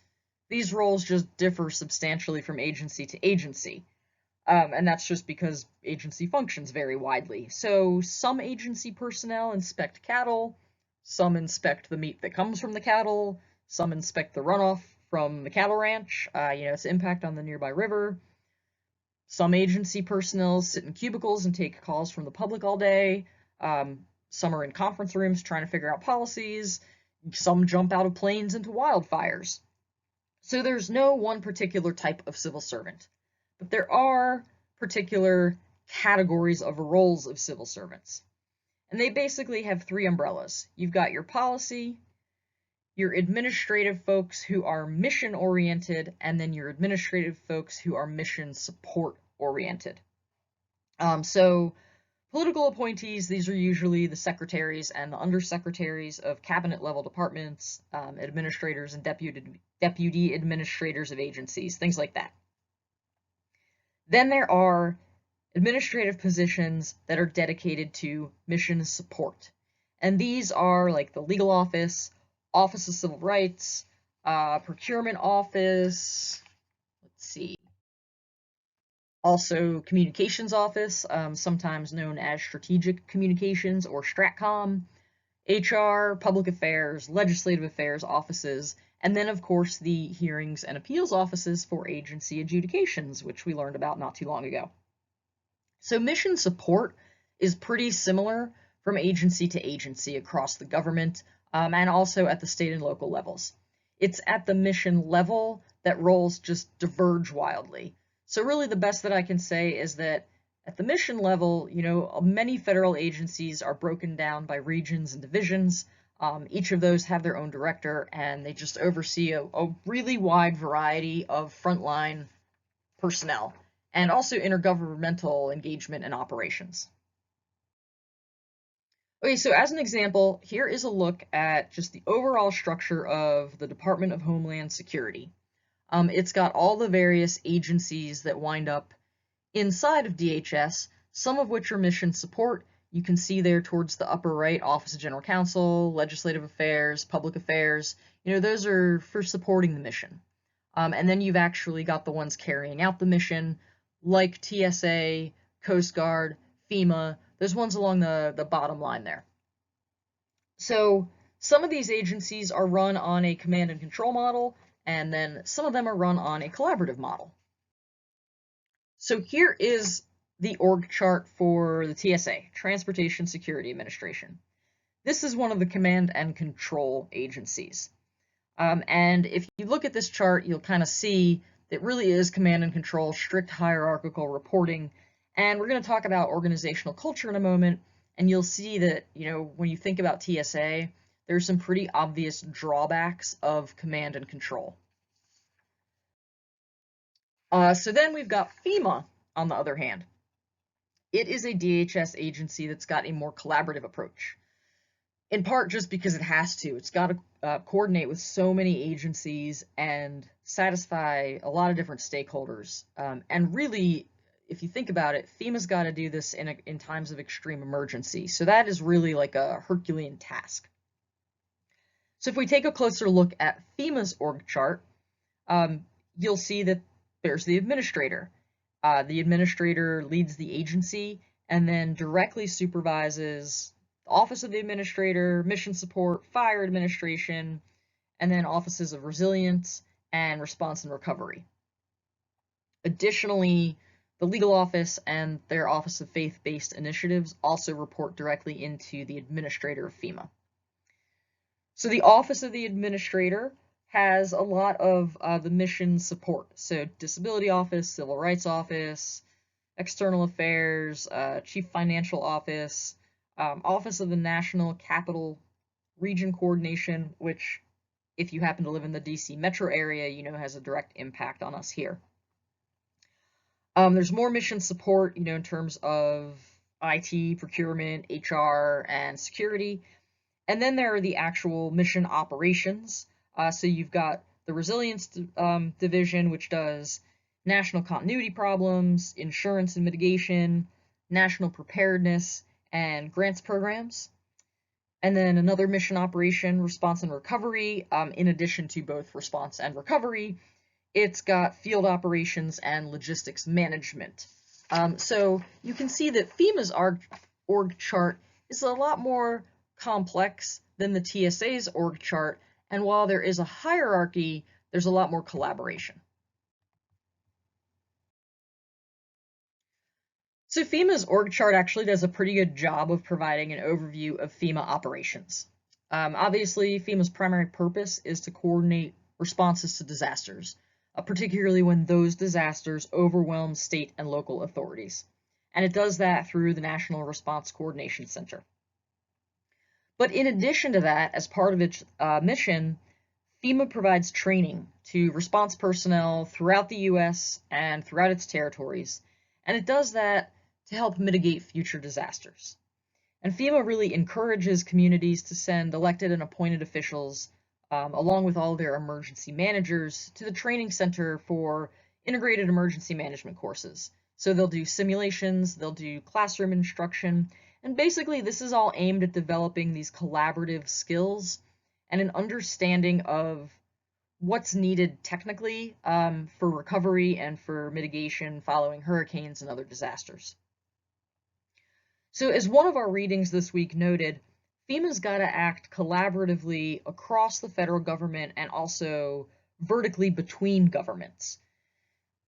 S1: these roles just differ substantially from agency to agency. And that's just because agency functions vary widely. So some agency personnel inspect cattle, some inspect the meat that comes from the cattle, some inspect the runoff from the cattle ranch, its impact on the nearby river. Some agency personnel sit in cubicles and take calls from the public all day. Some are in conference rooms trying to figure out policies. Some jump out of planes into wildfires. So there's no one particular type of civil servant, but there are particular categories of roles of civil servants. And they basically have three umbrellas. You've got your policy, your administrative folks who are mission oriented, and then your administrative folks who are mission support oriented. So political appointees, these are usually the secretaries and the undersecretaries of cabinet level departments, administrators and deputy administrators of agencies, things like that. Then there are administrative positions that are dedicated to mission support. And these are like the legal office, Office of Civil Rights, procurement office, let's see, also communications office, sometimes known as strategic communications or STRATCOM, HR, public affairs, legislative affairs offices, and then of course the hearings and appeals offices for agency adjudications, which we learned about not too long ago. So mission support is pretty similar from agency to agency across the government, and also at the state and local levels. It's at the mission level that roles just diverge wildly. So really the best that I can say is that at the mission level, many federal agencies are broken down by regions and divisions. Each of those have their own director, and they just oversee a really wide variety of frontline personnel, and also intergovernmental engagement and operations. Okay, so as an example, here is a look at just the overall structure of the Department of Homeland Security. It's got all the various agencies that wind up inside of DHS, some of which are mission support. You can see there towards the upper right, Office of General Counsel, Legislative Affairs, Public Affairs. Those are for supporting the mission. And then you've actually got the ones carrying out the mission, like TSA, Coast Guard, FEMA, those ones along the bottom line there. So some of these agencies are run on a command and control model, and then some of them are run on a collaborative model. So here is the org chart for the TSA, Transportation Security Administration. This is one of the command and control agencies. And if you look at this chart, you'll kind of see that really is command and control, strict hierarchical reporting. And we're going to talk about organizational culture in a moment, and you'll see that, when you think about TSA, there's some pretty obvious drawbacks of command and control. So then we've got FEMA, on the other hand. It is a DHS agency that's got a more collaborative approach, in part just because it has to. It's got to coordinate with so many agencies and satisfy a lot of different stakeholders. And really, if you think about it, FEMA's got to do this in times of extreme emergency. So that is really like a Herculean task. So if we take a closer look at FEMA's org chart, you'll see that there's the administrator. The administrator leads the agency and then directly supervises the Office of the Administrator, Mission Support, Fire Administration, and then Offices of Resilience and Response and Recovery. Additionally, the Legal Office and their Office of Faith-Based Initiatives also report directly into the Administrator of FEMA. So the Office of the Administrator has a lot of the mission support. So Disability Office, Civil Rights Office, External Affairs, Chief Financial Office, Office of the National Capital Region Coordination, which, if you happen to live in the DC metro area, has a direct impact on us here. There's more mission support, in terms of IT, procurement, HR, and security. And then there are the actual mission operations. So you've got the Resilience Division, which does national continuity problems, insurance and mitigation, national preparedness, and grants programs. And then another mission operation, response and recovery. In addition to both response and recovery, it's got field operations and logistics management. So you can see that FEMA's org chart is a lot more complex than the TSA's org chart, and while there is a hierarchy, there's a lot more collaboration. So FEMA's org chart actually does a pretty good job of providing an overview of FEMA operations. Obviously, FEMA's primary purpose is to coordinate responses to disasters, particularly when those disasters overwhelm state and local authorities. And it does that through the National Response Coordination Center. But in addition to that, as part of its mission, FEMA provides training to response personnel throughout the U.S. and throughout its territories, and it does that to help mitigate future disasters. And FEMA really encourages communities to send elected and appointed officials, along with all their emergency managers, to the training center for integrated emergency management courses. So they'll do simulations, they'll do classroom instruction, and basically this is all aimed at developing these collaborative skills and an understanding of what's needed technically for recovery and for mitigation following hurricanes and other disasters. So as one of our readings this week noted, FEMA's got to act collaboratively across the federal government and also vertically between governments.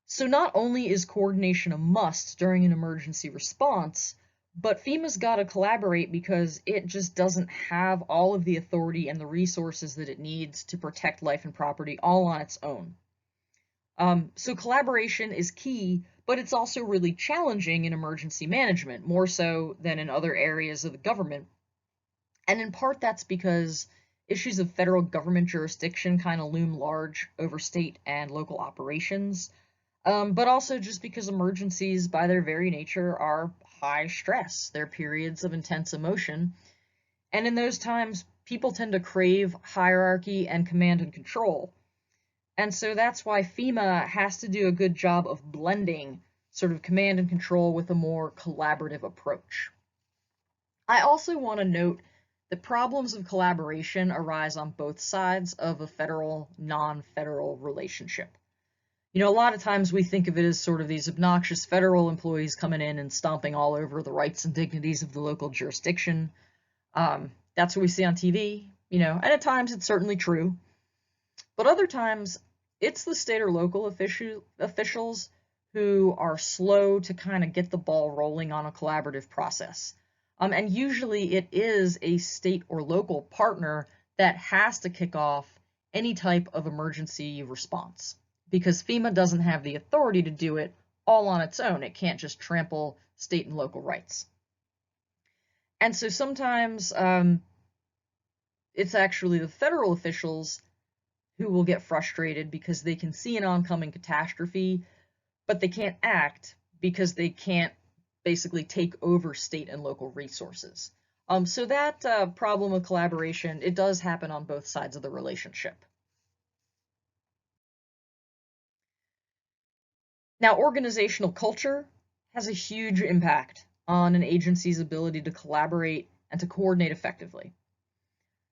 S1: So not only is coordination a must during an emergency response, but FEMA's got to collaborate because it just doesn't have all of the authority and the resources that it needs to protect life and property all on its own. So collaboration is key, but it's also really challenging in emergency management, more so than in other areas of the government. And in part that's because issues of federal government jurisdiction kind of loom large over state and local operations, but also just because emergencies by their very nature are high stress. They're periods of intense emotion, and in those times, people tend to crave hierarchy and command and control. And so that's why FEMA has to do a good job of blending sort of command and control with a more collaborative approach. I also want to note that problems of collaboration arise on both sides of a federal, non-federal relationship. You know, a lot of times we think of it as sort of these obnoxious federal employees coming in and stomping all over the rights and dignities of the local jurisdiction. That's what we see on TV, you know, and at times it's certainly true. But other times, it's the state or local officials who are slow to kind of get the ball rolling on a collaborative process. And usually it is a state or local partner that has to kick off any type of emergency response, because FEMA doesn't have the authority to do it all on its own. It can't just trample state and local rights. And so sometimes it's actually the federal officials who will get frustrated because they can see an oncoming catastrophe, but they can't act because they can't basically take over state and local resources. So that problem of collaboration, it does happen on both sides of the relationship. Now, organizational culture has a huge impact on an agency's ability to collaborate and to coordinate effectively.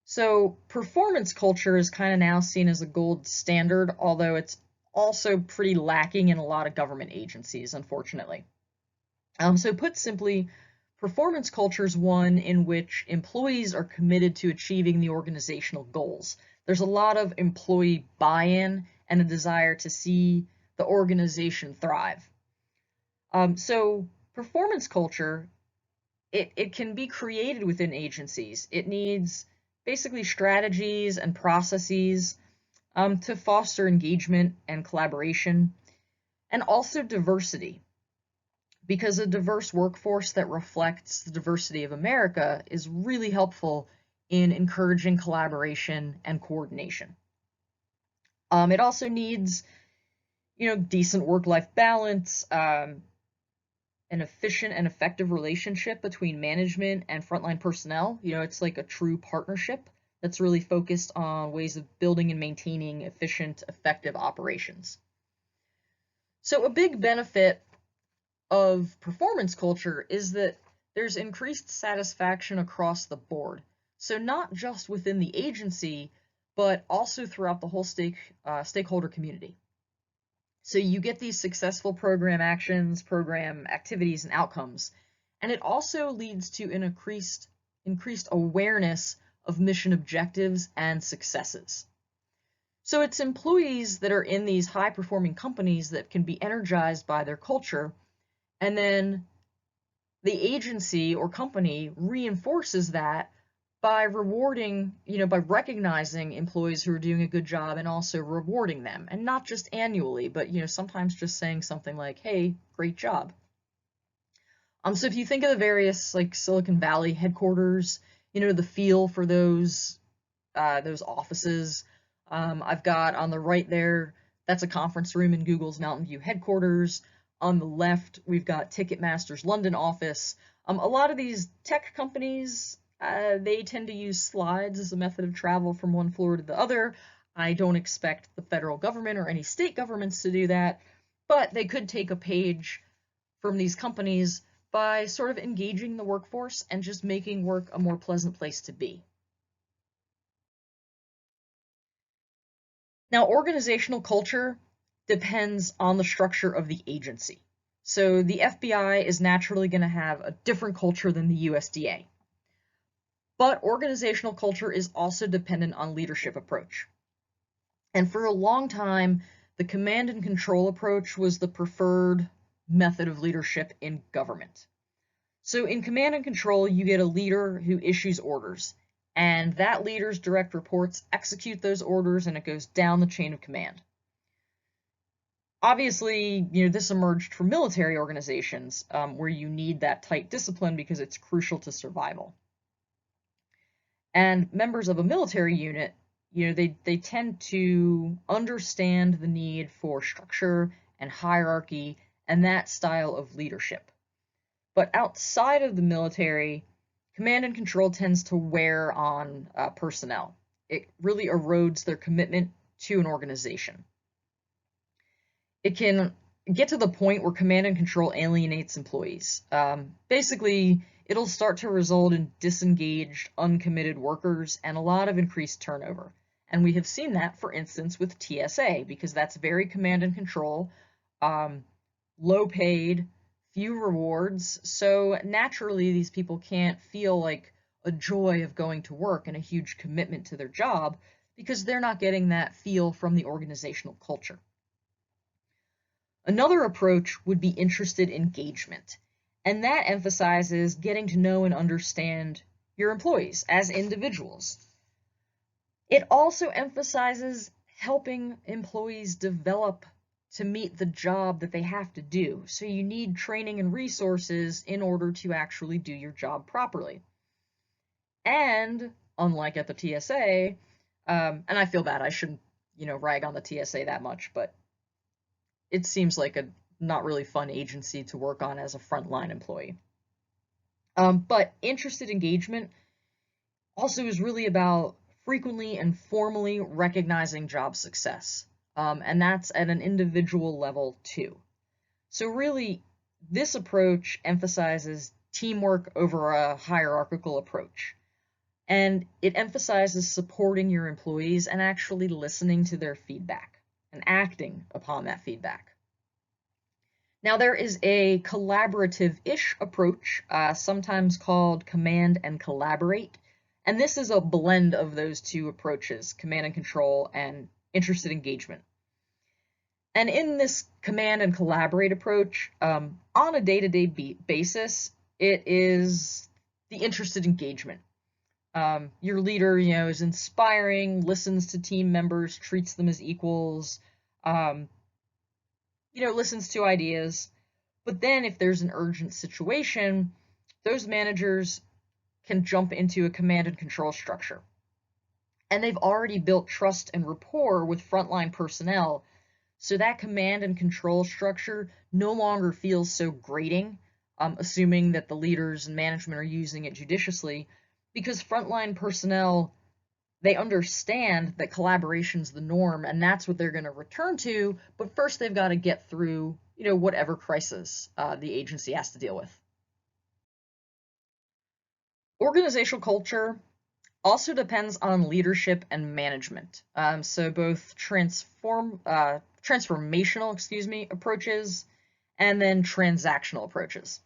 S1: So performance culture is kind of now seen as a gold standard, although it's also pretty lacking in a lot of government agencies, unfortunately. So put simply, performance culture is one in which employees are committed to achieving the organizational goals. There's a lot of employee buy-in and a desire to see the organization thrive. So performance culture, it can be created within agencies. It needs basically strategies and processes to foster engagement and collaboration, and also diversity, because a diverse workforce that reflects the diversity of America is really helpful in encouraging collaboration and coordination. It also needs, you know, decent work-life balance, an efficient and effective relationship between management and frontline personnel. You know, it's like a true partnership that's really focused on ways of building and maintaining efficient, effective operations. So a big benefit of performance culture is that there's increased satisfaction across the board. So not just within the agency, but also throughout the whole stakeholder community. So you get these successful program actions, program activities, and outcomes. And it also leads to an increased awareness of mission objectives and successes. So it's employees that are in these high-performing companies that can be energized by their culture, and then the agency or company reinforces that by rewarding, by recognizing employees who are doing a good job and also rewarding them. And not just annually, but, sometimes just saying something like, hey, great job. So if you think of the various like Silicon Valley headquarters, the feel for those offices. I've got on the right there, that's a conference room in Google's Mountain View headquarters. On the left, we've got Ticketmaster's London office. A lot of these tech companies, they tend to use slides as a method of travel from one floor to the other. I don't expect the federal government or any state governments to do that, but they could take a page from these companies by sort of engaging the workforce and just making work a more pleasant place to be. Now, organizational culture depends on the structure of the agency. So the FBI is naturally going to have a different culture than the USDA. But organizational culture is also dependent on leadership approach. And for a long time, the command and control approach was the preferred method of leadership in government. So in command and control, you get a leader who issues orders, and that leader's direct reports execute those orders, and it goes down the chain of command. Obviously, this emerged from military organizations where you need that tight discipline because it's crucial to survival. And members of a military unit, they tend to understand the need for structure and hierarchy and that style of leadership. But outside of the military, command and control tends to wear on personnel. It really erodes their commitment to an organization. It can get to the point where command and control alienates employees. Basically, it'll start to result in disengaged, uncommitted workers and a lot of increased turnover. And we have seen that, for instance, with TSA, because that's very command and control, low paid, few rewards. So naturally, these people can't feel like a joy of going to work and a huge commitment to their job because they're not getting that feel from the organizational culture. Another approach would be interested engagement, and that emphasizes getting to know and understand your employees as individuals. It also emphasizes helping employees develop to meet the job that they have to do. So you need training and resources in order to actually do your job properly. And unlike at the TSA, and I feel bad, I shouldn't, rag on the TSA that much, but it seems like a not really fun agency to work on as a frontline employee. But interested engagement also is really about frequently and formally recognizing job success. And that's at an individual level too. So really, this approach emphasizes teamwork over a hierarchical approach. And it emphasizes supporting your employees and actually listening to their feedback and acting upon that feedback. Now, there is a collaborative-ish approach, sometimes called command and collaborate. And this is a blend of those two approaches, command and control and interested engagement. And in this command and collaborate approach, on a day-to-day basis, it is the interested engagement. Your leader, is inspiring, listens to team members, treats them as equals, listens to ideas. But then if there's an urgent situation, those managers can jump into a command and control structure. And they've already built trust and rapport with frontline personnel, so that command and control structure no longer feels so grating, assuming that the leaders and management are using it judiciously, because frontline personnel They understand that collaboration's the norm, and that's what they're going to return to, but first they've got to get through, whatever crisis the agency has to deal with. Organizational culture also depends on leadership and management. So both transformational, approaches and then transactional approaches.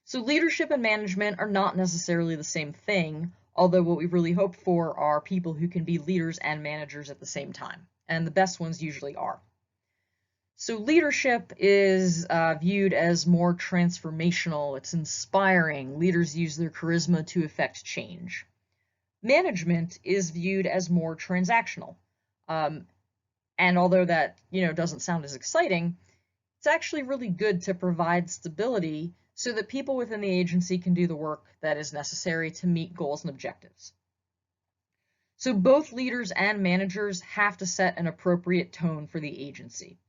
S1: So leadership and management are not necessarily the same thing, although what we really hope for are people who can be leaders and managers at the same time, and the best ones usually are. So leadership is viewed as more transformational, it's inspiring, leaders use their charisma to effect change. Management is viewed as more transactional. And although that, doesn't sound as exciting, it's actually really good to provide stability so that people within the agency can do the work that is necessary to meet goals and objectives. So both leaders and managers have to set an appropriate tone for the agency.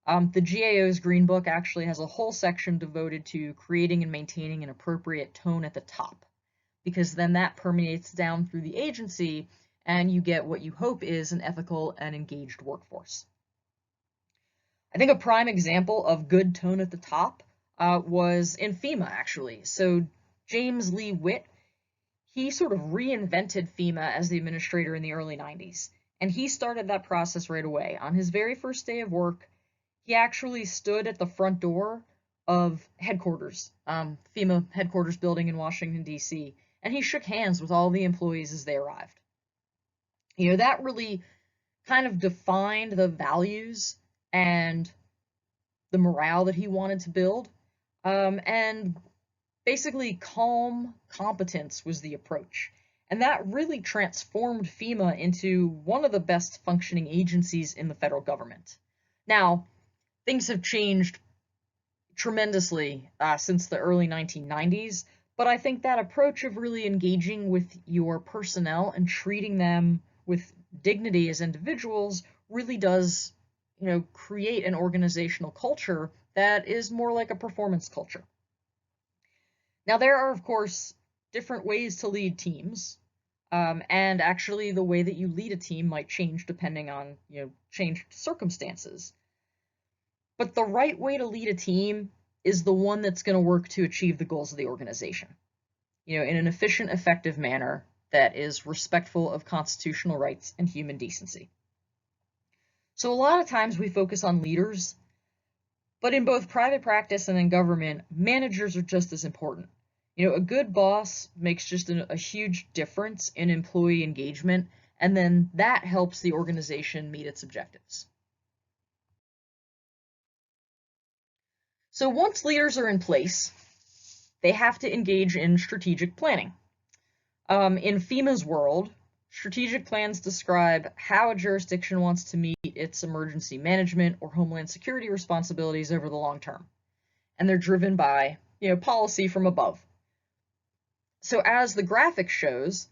S1: The GAO's Green Book actually has a whole section devoted to creating and maintaining an appropriate tone at the top, because then that permeates down through the agency and you get what you hope is an ethical and engaged workforce. I think a prime example of good tone at the top was in FEMA, actually. So James Lee Witt, he sort of reinvented FEMA as the administrator in the early 90s. And he started that process right away. On his very first day of work, he actually stood at the front door of headquarters, FEMA headquarters building in Washington, D.C., and he shook hands with all the employees as they arrived. That really kind of defined the values and the morale that he wanted to build. And basically, calm competence was the approach. And that really transformed FEMA into one of the best functioning agencies in the federal government. Now, things have changed tremendously since the early 1990s, but I think that approach of really engaging with your personnel and treating them with dignity as individuals really does, create an organizational culture that is more like a performance culture. Now, there are, of course, different ways to lead teams, and actually the way that you lead a team might change depending on, changed circumstances. But the right way to lead a team is the one that's going to work to achieve the goals of the organization, in an efficient, effective manner that is respectful of constitutional rights and human decency. So a lot of times we focus on leaders, but in both private practice and in government, managers are just as important. A good boss makes just a huge difference in employee engagement, and then that helps the organization meet its objectives. So once leaders are in place, they have to engage in strategic planning. In FEMA's world, strategic plans describe how a jurisdiction wants to meet its emergency management or homeland security responsibilities over the long term. And they're driven by, policy from above. So as the graphic shows,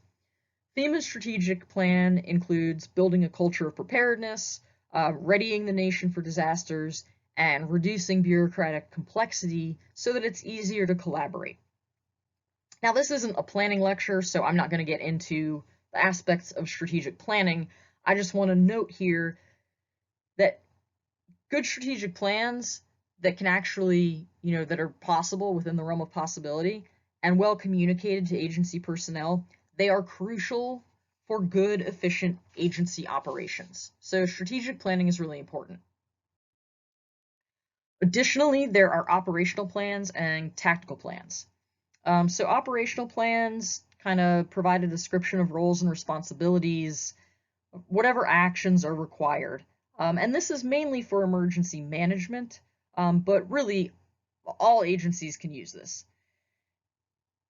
S1: FEMA's strategic plan includes building a culture of preparedness, readying the nation for disasters, and reducing bureaucratic complexity so that it's easier to collaborate. Now, this isn't a planning lecture, so I'm not going to get into the aspects of strategic planning. I just want to note here that good strategic plans that can actually, that are possible within the realm of possibility and well communicated to agency personnel, they are crucial for good, efficient agency operations. So strategic planning is really important. Additionally, there are operational plans and tactical plans. So operational plans kind of provide a description of roles and responsibilities, whatever actions are required. And this is mainly for emergency management, but really all agencies can use this.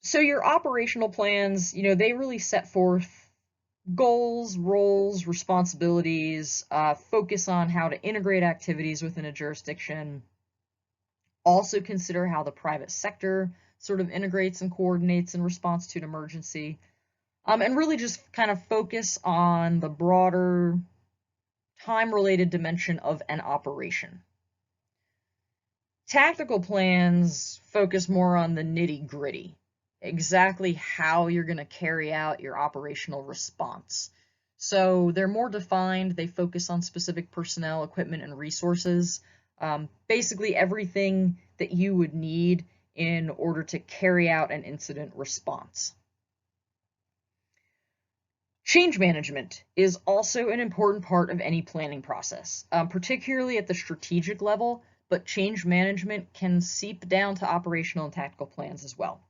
S1: So your operational plans, they really set forth goals, roles, responsibilities, focus on how to integrate activities within a jurisdiction, also consider how the private sector sort of integrates and coordinates in response to an emergency, and really just kind of focus on the broader time-related dimension of an operation. Tactical plans focus more on the nitty-gritty. exactly how you're going to carry out your operational response. So they're more defined, they focus on specific personnel, equipment, and resources. Basically everything that you would need in order to carry out an incident response. Change management is also an important part of any planning process, particularly at the strategic level, but change management can seep down to operational and tactical plans as well.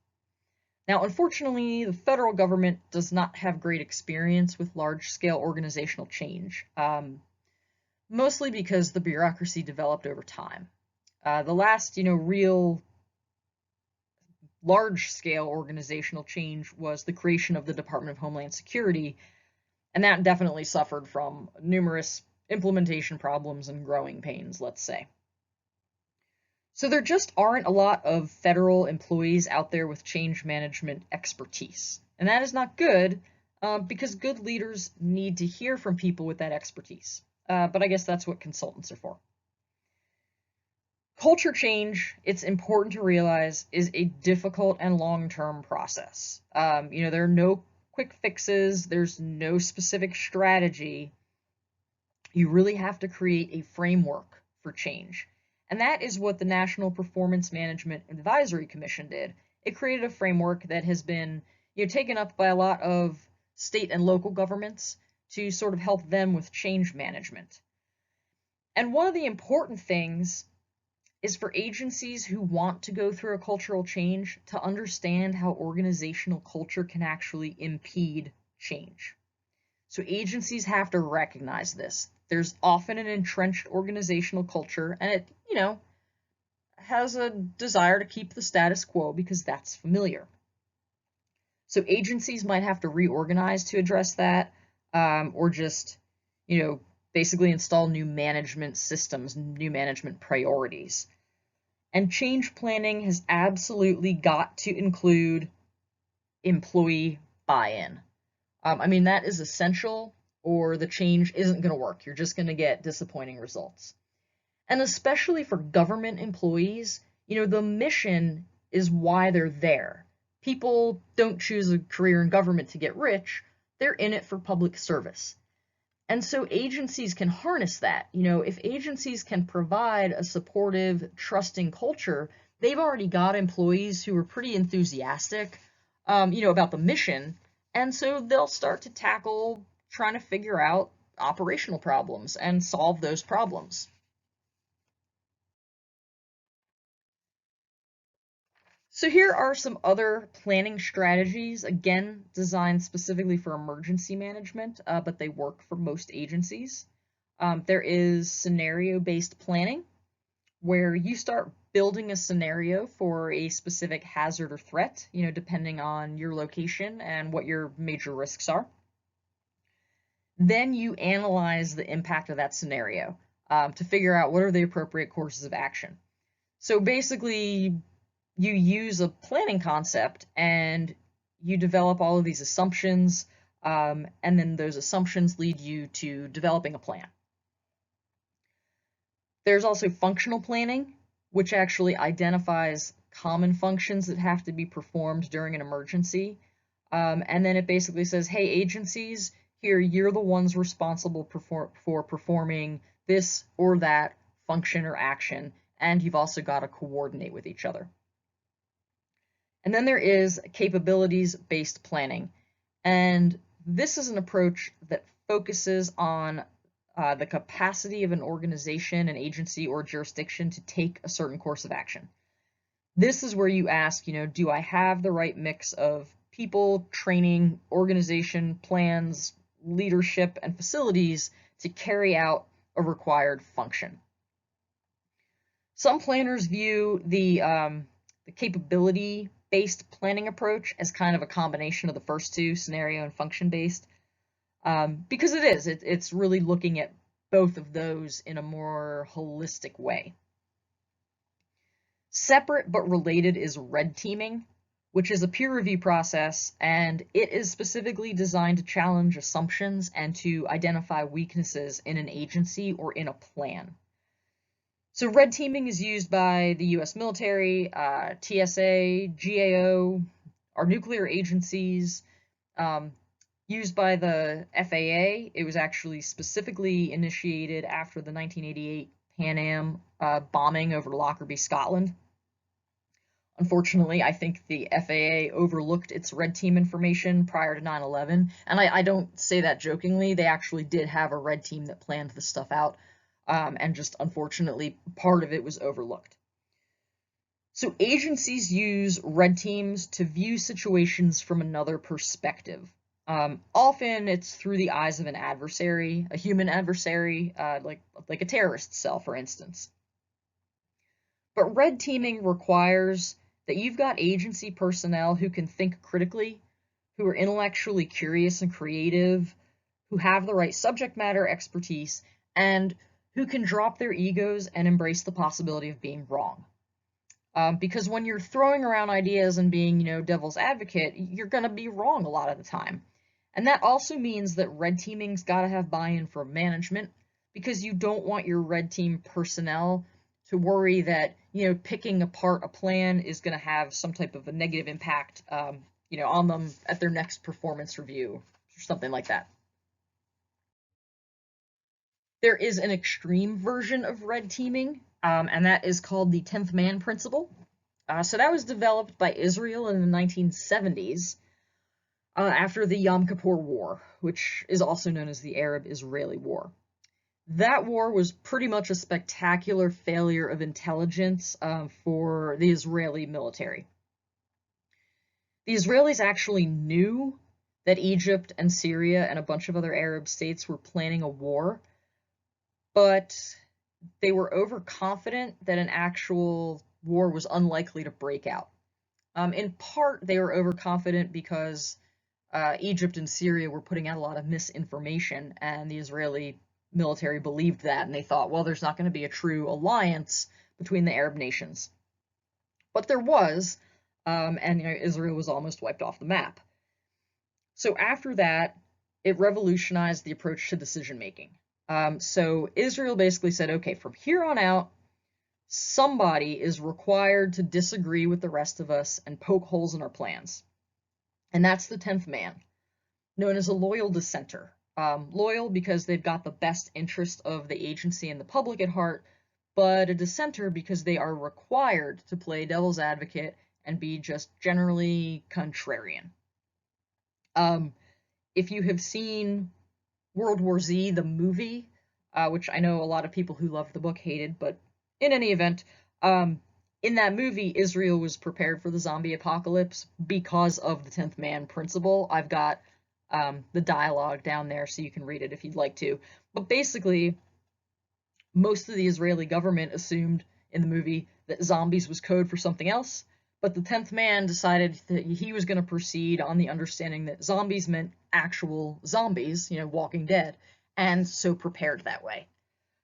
S1: Now, unfortunately, the federal government does not have great experience with large-scale organizational change, mostly because the bureaucracy developed over time. The last, real large-scale organizational change was the creation of the Department of Homeland Security, and that definitely suffered from numerous implementation problems and growing pains, let's say. So there just aren't a lot of federal employees out there with change management expertise. And that is not good, because good leaders need to hear from people with that expertise. But I guess that's what consultants are for. Culture change, it's important to realize, is a difficult and long-term process. There are no quick fixes, there's no specific strategy. You really have to create a framework for change. And that is what the National Performance Management Advisory Commission did. It created a framework that has been taken up by a lot of state and local governments to sort of help them with change management. And one of the important things is for agencies who want to go through a cultural change to understand how organizational culture can actually impede change. So agencies have to recognize this. There's often an entrenched organizational culture, and it, has a desire to keep the status quo because that's familiar. So agencies might have to reorganize to address that, or just, basically install new management systems, new management priorities. And change planning has absolutely got to include employee buy-in. That is essential, or the change isn't going to work. You're just going to get disappointing results. And especially for government employees, the mission is why they're there. People don't choose a career in government to get rich. They're in it for public service. And so agencies can harness that. If agencies can provide a supportive, trusting culture, they've already got employees who are pretty enthusiastic, about the mission. And so they'll start to tackle trying to figure out operational problems and solve those problems. So here are some other planning strategies, again, designed specifically for emergency management, but they work for most agencies. There is scenario-based planning, where you start building a scenario for a specific hazard or threat, depending on your location and what your major risks are. Then you analyze the impact of that scenario to figure out what are the appropriate courses of action. So basically, you use a planning concept and you develop all of these assumptions, and then those assumptions lead you to developing a plan. There's also functional planning, which actually identifies common functions that have to be performed during an emergency. And then it basically says, hey, agencies, here, you're the ones responsible for performing this or that function or action, and you've also got to coordinate with each other. And then there is capabilities-based planning. And this is an approach that focuses on the capacity of an organization, an agency, or jurisdiction to take a certain course of action. This is where you ask, do I have the right mix of people, training, organization, plans, leadership, and facilities to carry out a required function? Some planners view the capability-based planning approach as kind of a combination of the first two, scenario and function-based, because it's really looking at both of those in a more holistic way. Separate but related is red teaming, which is a peer review process, and it is specifically designed to challenge assumptions and to identify weaknesses in an agency or in a plan. So red teaming is used by the US military, TSA, GAO, are nuclear agencies used by the FAA. It was actually specifically initiated after the 1988 Pan Am bombing over Lockerbie, Scotland. Unfortunately, I think the FAA overlooked its red team information prior to 9/11, and I don't say that jokingly. They actually did have a red team that planned this stuff out, and just unfortunately, part of it was overlooked. So agencies use red teams to view situations from another perspective. Often it's through the eyes of an adversary, a human adversary, like a terrorist cell, for instance. But red teaming requires that you've got agency personnel who can think critically, who are intellectually curious and creative, who have the right subject matter expertise, and who can drop their egos and embrace the possibility of being wrong. Because when you're throwing around ideas and being, devil's advocate, you're going to be wrong a lot of the time. And that also means that red teaming's got to have buy-in from management, because you don't want your red team personnel to worry that, picking apart a plan is going to have some type of a negative impact, on them at their next performance review or something like that. There is an extreme version of red teaming, and that is called the 10th man principle. So that was developed by Israel in the 1970s after the Yom Kippur War, which is also known as the Arab-Israeli War. That war was pretty much a spectacular failure of intelligence for the Israeli military. The Israelis actually knew that Egypt and Syria and a bunch of other Arab states were planning a war, but they were overconfident that an actual war was unlikely to break out. In part, they were overconfident because Egypt and Syria were putting out a lot of misinformation, and the Israeli military believed that, and they thought, well, there's not going to be a true alliance between the Arab nations. But there was, and Israel was almost wiped off the map. So after that, it revolutionized the approach to decision making. So Israel basically said, okay, from here on out, somebody is required to disagree with the rest of us and poke holes in our plans. And that's the 10th man, known as a loyal dissenter. Loyal because they've got the best interest of the agency and the public at heart, but a dissenter because they are required to play devil's advocate and be just generally contrarian. If you have seen World War Z, the movie, which I know a lot of people who love the book hated, but in any event, in that movie, Israel was prepared for the zombie apocalypse because of the 10th man principle. I've got the dialogue down there so you can read it if you'd like to. But basically, most of the Israeli government assumed in the movie that zombies was code for something else, but the 10th man decided that he was going to proceed on the understanding that zombies meant actual zombies, Walking Dead, and so prepared that way.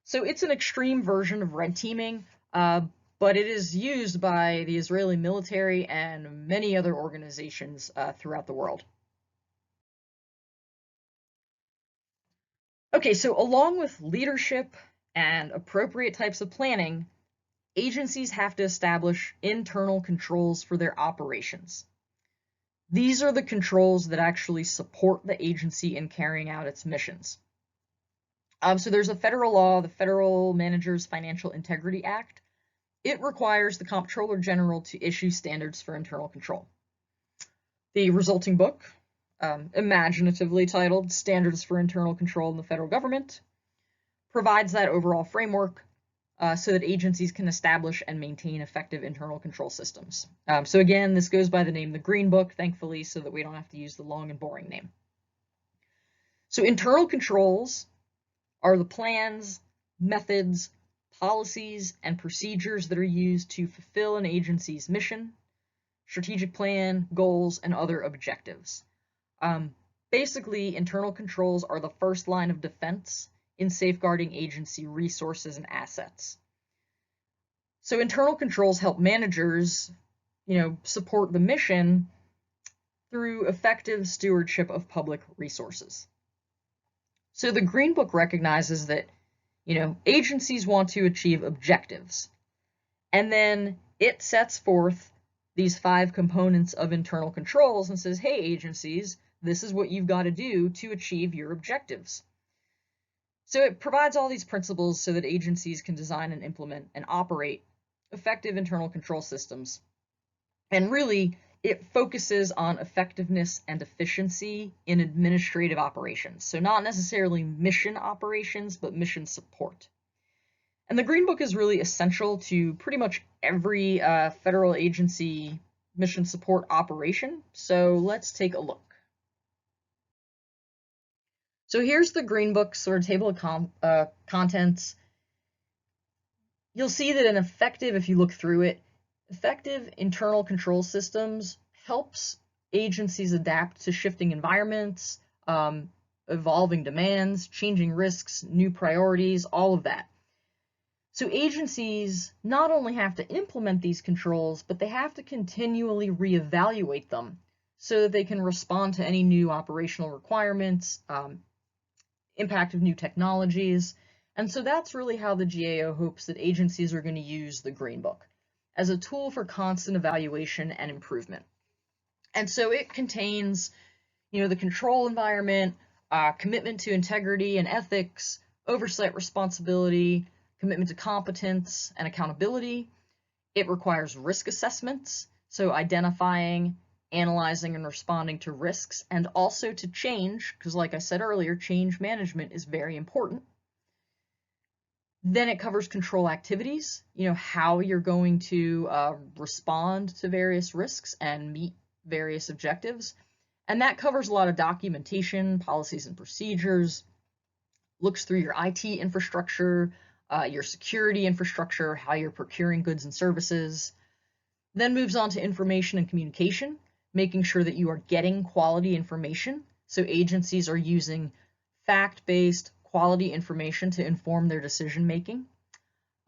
S1: So it's an extreme version of red teaming, but it is used by the Israeli military and many other organizations throughout the world. Okay, so along with leadership and appropriate types of planning, agencies have to establish internal controls for their operations. These are the controls that actually support the agency in carrying out its missions. So there's a federal law, the Federal Managers Financial Integrity Act. It requires the Comptroller General to issue standards for internal control. The resulting book, imaginatively titled Standards for Internal Control in the Federal Government, provides that overall framework so that agencies can establish and maintain effective internal control systems. So again, this goes by the name the Green Book, thankfully, so that we don't have to use the long and boring name. So internal controls are the plans, methods, policies, and procedures that are used to fulfill an agency's mission, strategic plan, goals, and other objectives. Basically, internal controls are the first line of defense in safeguarding agency resources and assets. So internal controls help managers, support the mission through effective stewardship of public resources. So the Green Book recognizes that, agencies want to achieve objectives, and then it sets forth these 5 components of internal controls and says, hey, agencies, this is what you've got to do to achieve your objectives. So it provides all these principles so that agencies can design and implement and operate effective internal control systems. And really, it focuses on effectiveness and efficiency in administrative operations. So not necessarily mission operations, but mission support. And the Green Book is really essential to pretty much every federal agency mission support operation. So let's take a look. So here's the Green Book sort of table of contents. You'll see that if you look through it, effective internal control systems helps agencies adapt to shifting environments, evolving demands, changing risks, new priorities, all of that. So agencies not only have to implement these controls, but they have to continually reevaluate them so that they can respond to any new operational requirements, impact of new technologies. And so that's really how the GAO hopes that agencies are going to use the Green Book as a tool for constant evaluation and improvement. And so it contains, the control environment, commitment to integrity and ethics, oversight responsibility, commitment to competence and accountability. It requires risk assessments, so identifying, analyzing, and responding to risks, and also to change, because like I said earlier, change management is very important. Then it covers control activities, how you're going to respond to various risks and meet various objectives. And that covers a lot of documentation, policies and procedures, looks through your IT infrastructure, your security infrastructure, how you're procuring goods and services. Then moves on to information and communication, making sure that you are getting quality information. So agencies are using fact-based quality information to inform their decision making.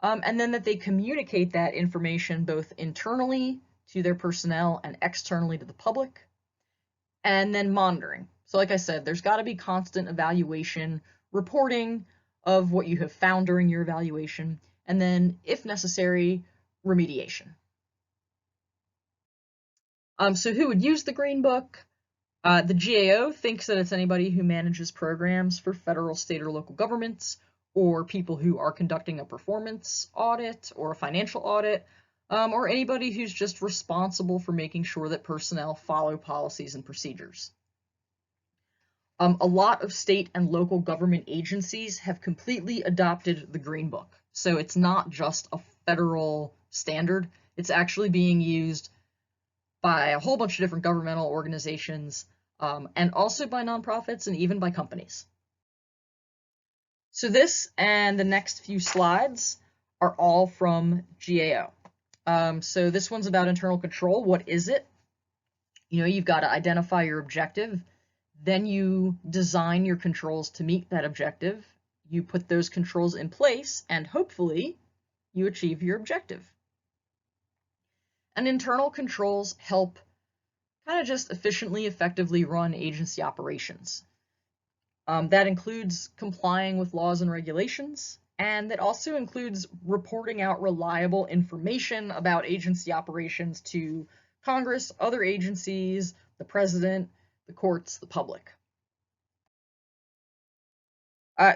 S1: And then that they communicate that information both internally to their personnel and externally to the public. And then monitoring. So like I said, there's got to be constant evaluation, reporting of what you have found during your evaluation, and then, if necessary, remediation. So who would use the Green Book? The GAO thinks that it's anybody who manages programs for federal, state, or local governments, or people who are conducting a performance audit or a financial audit, or anybody who's just responsible for making sure that personnel follow policies and procedures. A lot of state and local government agencies have completely adopted the Green Book. So it's not just a federal standard, it's actually being used by a whole bunch of different governmental organizations, and also by nonprofits and even by companies. So this and the next few slides are all from GAO. So this one's about internal control. What is it? You've got to identify your objective. Then you design your controls to meet that objective. You put those controls in place, and hopefully you achieve your objective. And internal controls help kind of just efficiently, effectively run agency operations. That includes complying with laws and regulations, and that also includes reporting out reliable information about agency operations to Congress, other agencies, the president, the courts, the public.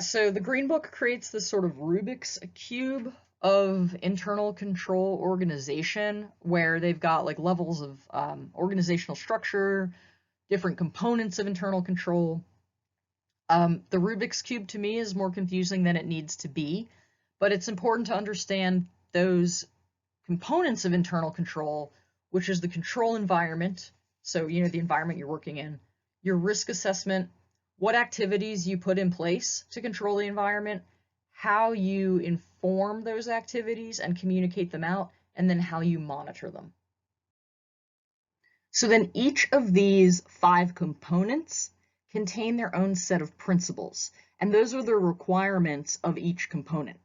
S1: So the Green Book creates this sort of Rubik's Cube of internal control organization, where they've got like levels of organizational structure, different components of internal control. The Rubik's Cube to me is more confusing than it needs to be, but it's important to understand those components of internal control, which is the control environment, so the environment you're working in, your risk assessment, what activities you put in place to control the environment, how you inform those activities and communicate them out, and then how you monitor them. So then each of these 5 components contain their own set of principles, and those are the requirements of each component.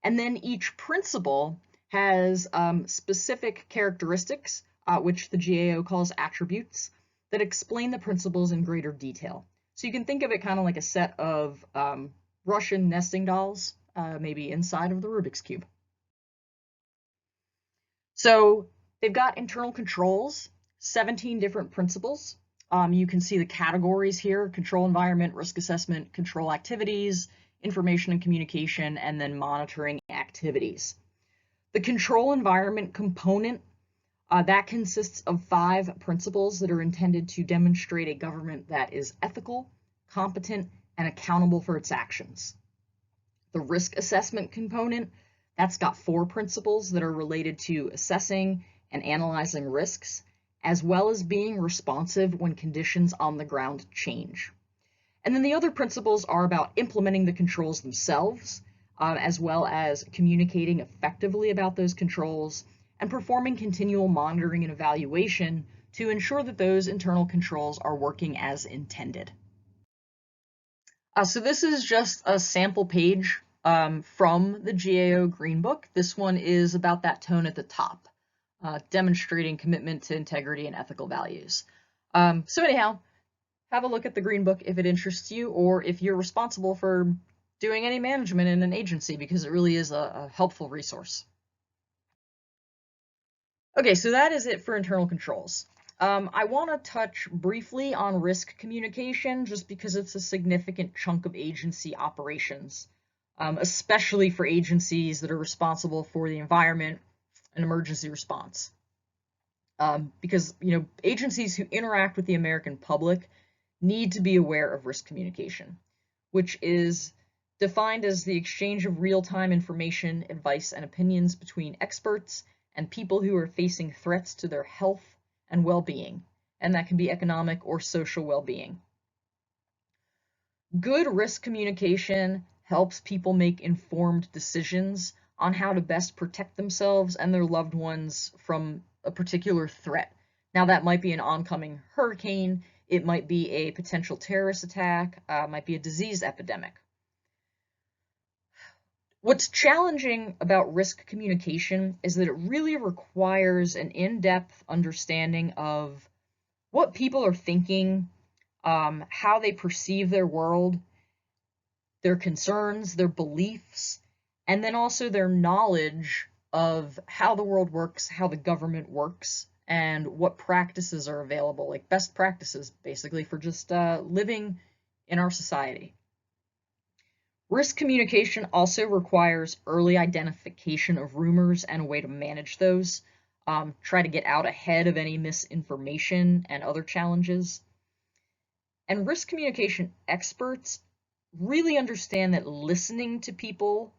S1: And then each principle has specific characteristics, which the GAO calls attributes, that explain the principles in greater detail. So you can think of it kind of like a set of Russian nesting dolls, maybe inside of the Rubik's Cube. So They've got internal controls, 17 different principles. You can see the categories here: control environment, risk assessment, control activities, information and communication, and then monitoring activities. The control environment component, that consists of 5 principles that are intended to demonstrate a government that is ethical, competent, and accountable for its actions. The risk assessment component, that's got 4 principles that are related to assessing and analyzing risks, as well as being responsive when conditions on the ground change. And then the other principles are about implementing the controls themselves, as well as communicating effectively about those controls and performing continual monitoring and evaluation to ensure that those internal controls are working as intended. So this is just a sample page from the GAO Green Book. This one is about that tone at the top, demonstrating commitment to integrity and ethical values. So anyhow, have a look at the Green Book if it interests you, or if you're responsible for doing any management in an agency, because it really is a helpful resource. Okay, so that is it for internal controls. I want to touch briefly on risk communication, just because it's a significant chunk of agency operations, especially for agencies that are responsible for the environment and emergency response. Because agencies who interact with the American public need to be aware of risk communication, which is defined as the exchange of real-time information, advice, and opinions between experts and people who are facing threats to their health and well-being, and that can be economic or social well-being. Good risk communication helps people make informed decisions on how to best protect themselves and their loved ones from a particular threat. Now, that might be an oncoming hurricane, it might be a potential terrorist attack, might be a disease epidemic. What's challenging about risk communication is that it really requires an in-depth understanding of what people are thinking, how they perceive their world, their concerns, their beliefs, and then also their knowledge of how the world works, how the government works, and what practices are available, like best practices, basically, for just living in our society. Risk communication also requires early identification of rumors and a way to manage those. Try to get out ahead of any misinformation and other challenges. And risk communication experts really understand that listening to people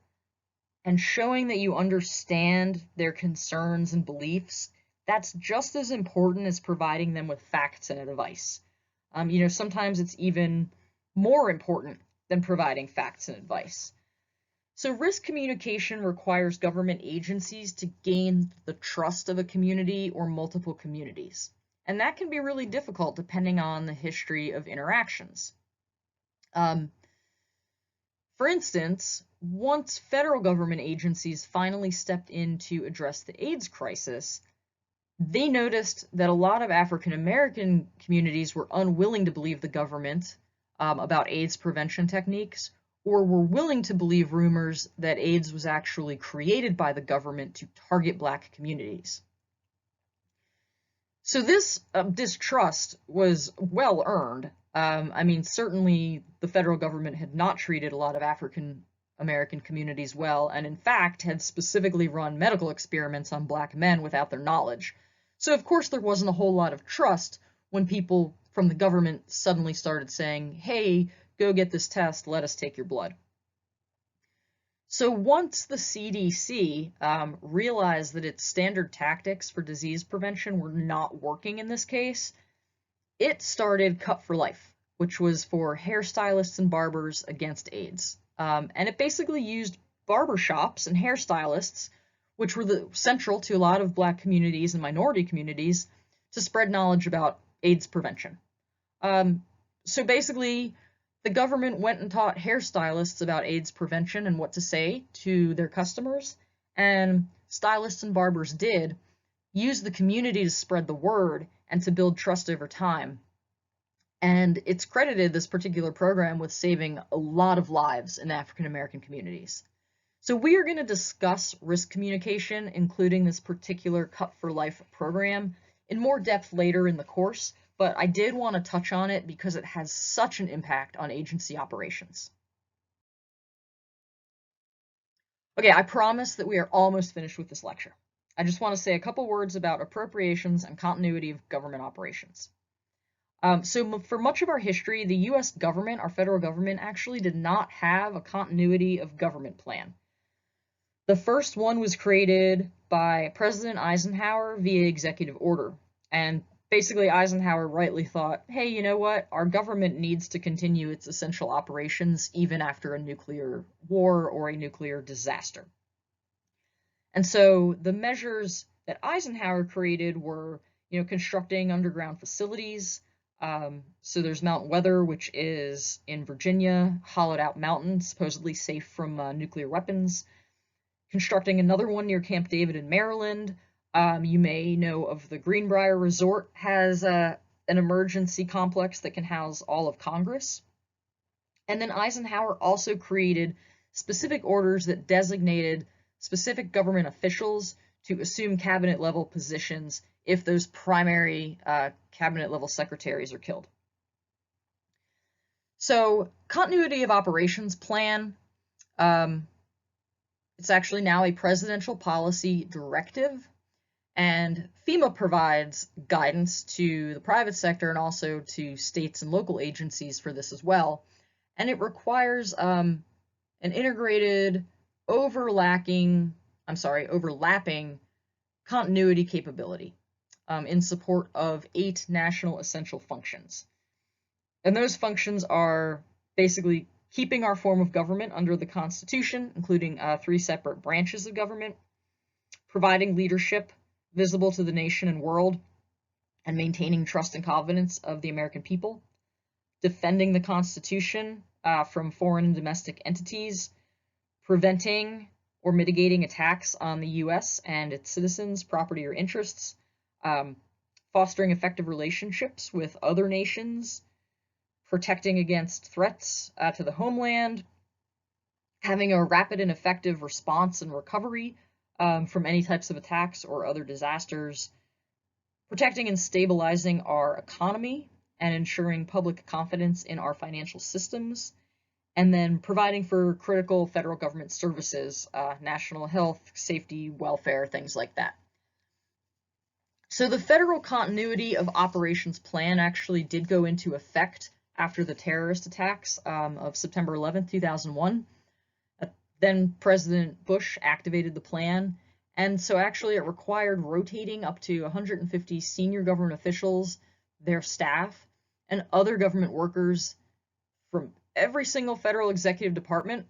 S1: and showing that you understand their concerns and beliefs, that's just as important as providing them with facts and advice. Sometimes it's even more important than providing facts and advice. So risk communication requires government agencies to gain the trust of a community or multiple communities. And that can be really difficult depending on the history of interactions. For instance, once federal government agencies finally stepped in to address the AIDS crisis, they noticed that a lot of African American communities were unwilling to believe the government about AIDS prevention techniques, or were willing to believe rumors that AIDS was actually created by the government to target Black communities. So this distrust was well earned. Certainly the federal government had not treated a lot of African American communities well, and in fact had specifically run medical experiments on Black men without their knowledge. So of course there wasn't a whole lot of trust when people from the government suddenly started saying, hey, go get this test, let us take your blood. So once the CDC realized that its standard tactics for disease prevention were not working in this case, it started Cut for Life, which was for hairstylists and barbers against AIDS. And it basically used barbershops and hairstylists, which were central to a lot of Black communities and minority communities, to spread knowledge about AIDS prevention. So basically, the government went and taught hairstylists about AIDS prevention and what to say to their customers, and stylists and barbers did use the community to spread the word and to build trust over time. And it's credited, this particular program, with saving a lot of lives in African American communities. So we are going to discuss risk communication, including this particular Cut for Life program, in more depth later in the course, but I did want to touch on it because it has such an impact on agency operations. Okay, I promise that we are almost finished with this lecture. I just want to say a couple words about appropriations and continuity of government operations. So for much of our history, the US government, our federal government, actually did not have a continuity of government plan. The first one was created by President Eisenhower via executive order. And basically Eisenhower rightly thought, hey, you know what? Our government needs to continue its essential operations even after a nuclear war or a nuclear disaster. And so the measures that Eisenhower created were, constructing underground facilities. So there's Mount Weather, which is in Virginia, hollowed out mountain, supposedly safe from nuclear weapons. Constructing another one near Camp David in Maryland. You may know of the Greenbrier Resort, has an emergency complex that can house all of Congress. And then Eisenhower also created specific orders that designated specific government officials to assume cabinet level positions if those primary cabinet level secretaries are killed. So continuity of operations plan, it's actually now a presidential policy directive, and FEMA provides guidance to the private sector and also to states and local agencies for this as well. And it requires an integrated, overlapping continuity capability in support of 8 national essential functions. And those functions are basically keeping our form of government under the Constitution, including 3 separate branches of government, providing leadership visible to the nation and world, and maintaining trust and confidence of the American people, defending the Constitution from foreign and domestic entities, preventing or mitigating attacks on the U.S. and its citizens, property, or interests, fostering effective relationships with other nations, protecting against threats to the homeland, having a rapid and effective response and recovery from any types of attacks or other disasters, protecting and stabilizing our economy and ensuring public confidence in our financial systems, and then providing for critical federal government services, national health, safety, welfare, things like that. So the Federal Continuity of Operations Plan actually did go into effect after the terrorist attacks of September 11th, 2001. Then President Bush activated the plan, and so actually it required rotating up to 150 senior government officials, their staff, and other government workers from every single federal executive department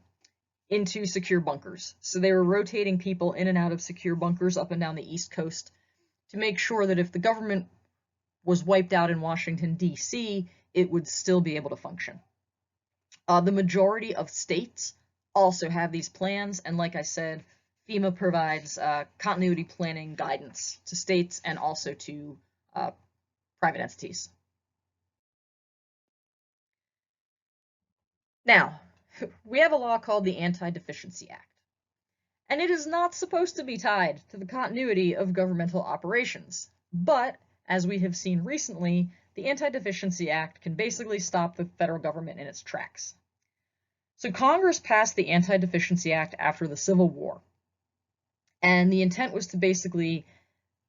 S1: into secure bunkers. So they were rotating people in and out of secure bunkers up and down the East Coast to make sure that if the government was wiped out in Washington, D.C., it would still be able to function. The majority of states also have these plans, and like I said, FEMA provides continuity planning guidance to states and also to private entities. Now, we have a law called the Anti-Deficiency Act, and it is not supposed to be tied to the continuity of governmental operations, but as we have seen recently, the Anti-Deficiency Act can basically stop the federal government in its tracks. So Congress passed the Anti-Deficiency Act after the Civil War, and the intent was to basically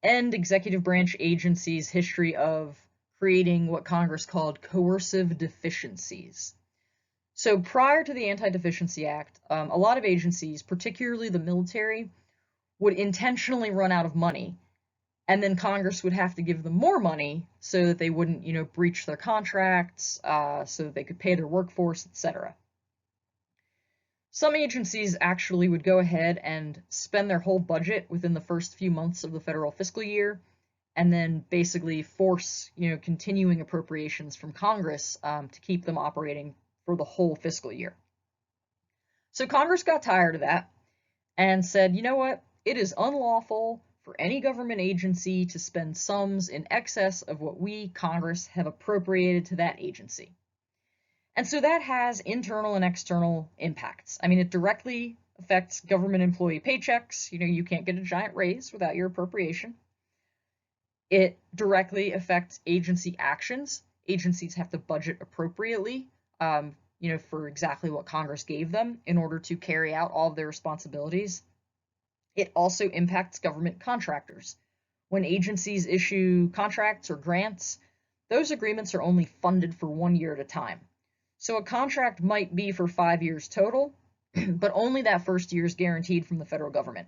S1: end executive branch agencies' history of creating what Congress called coercive deficiencies. So prior to the Anti-Deficiency Act, a lot of agencies, particularly the military, would intentionally run out of money, and then Congress would have to give them more money so that they wouldn't, breach their contracts, so that they could pay their workforce, etc. Some agencies actually would go ahead and spend their whole budget within the first few months of the federal fiscal year, and then basically force, continuing appropriations from Congress to keep them operating for the whole fiscal year. So Congress got tired of that and said, you know what, it is unlawful for any government agency to spend sums in excess of what we, Congress, have appropriated to that agency. And so that has internal and external impacts. I mean, it directly affects government employee paychecks. You can't get a giant raise without your appropriation. It directly affects agency actions. Agencies have to budget appropriately, for exactly what Congress gave them in order to carry out all of their responsibilities. It also impacts government contractors. When agencies issue contracts or grants, those agreements are only funded for 1 year at a time. So a contract might be for 5 years total, but only that first year is guaranteed from the federal government.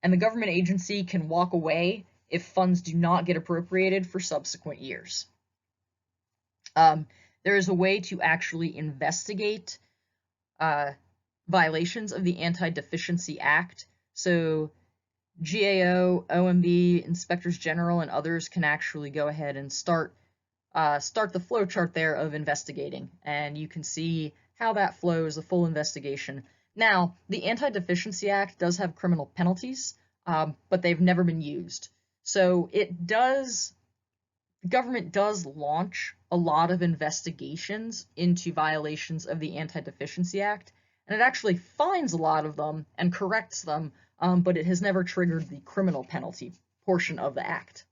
S1: And the government agency can walk away if funds do not get appropriated for subsequent years. There is a way to actually investigate violations of the Anti-Deficiency Act. So GAO, OMB, inspectors general, and others can actually go ahead and start the flow chart there of investigating, and you can see how that flows, a full investigation. Now, the Anti-Deficiency Act does have criminal penalties, but they've never been used. So the government does launch a lot of investigations into violations of the Anti-Deficiency Act, and it actually finds a lot of them and corrects them, but it has never triggered the criminal penalty portion of the act.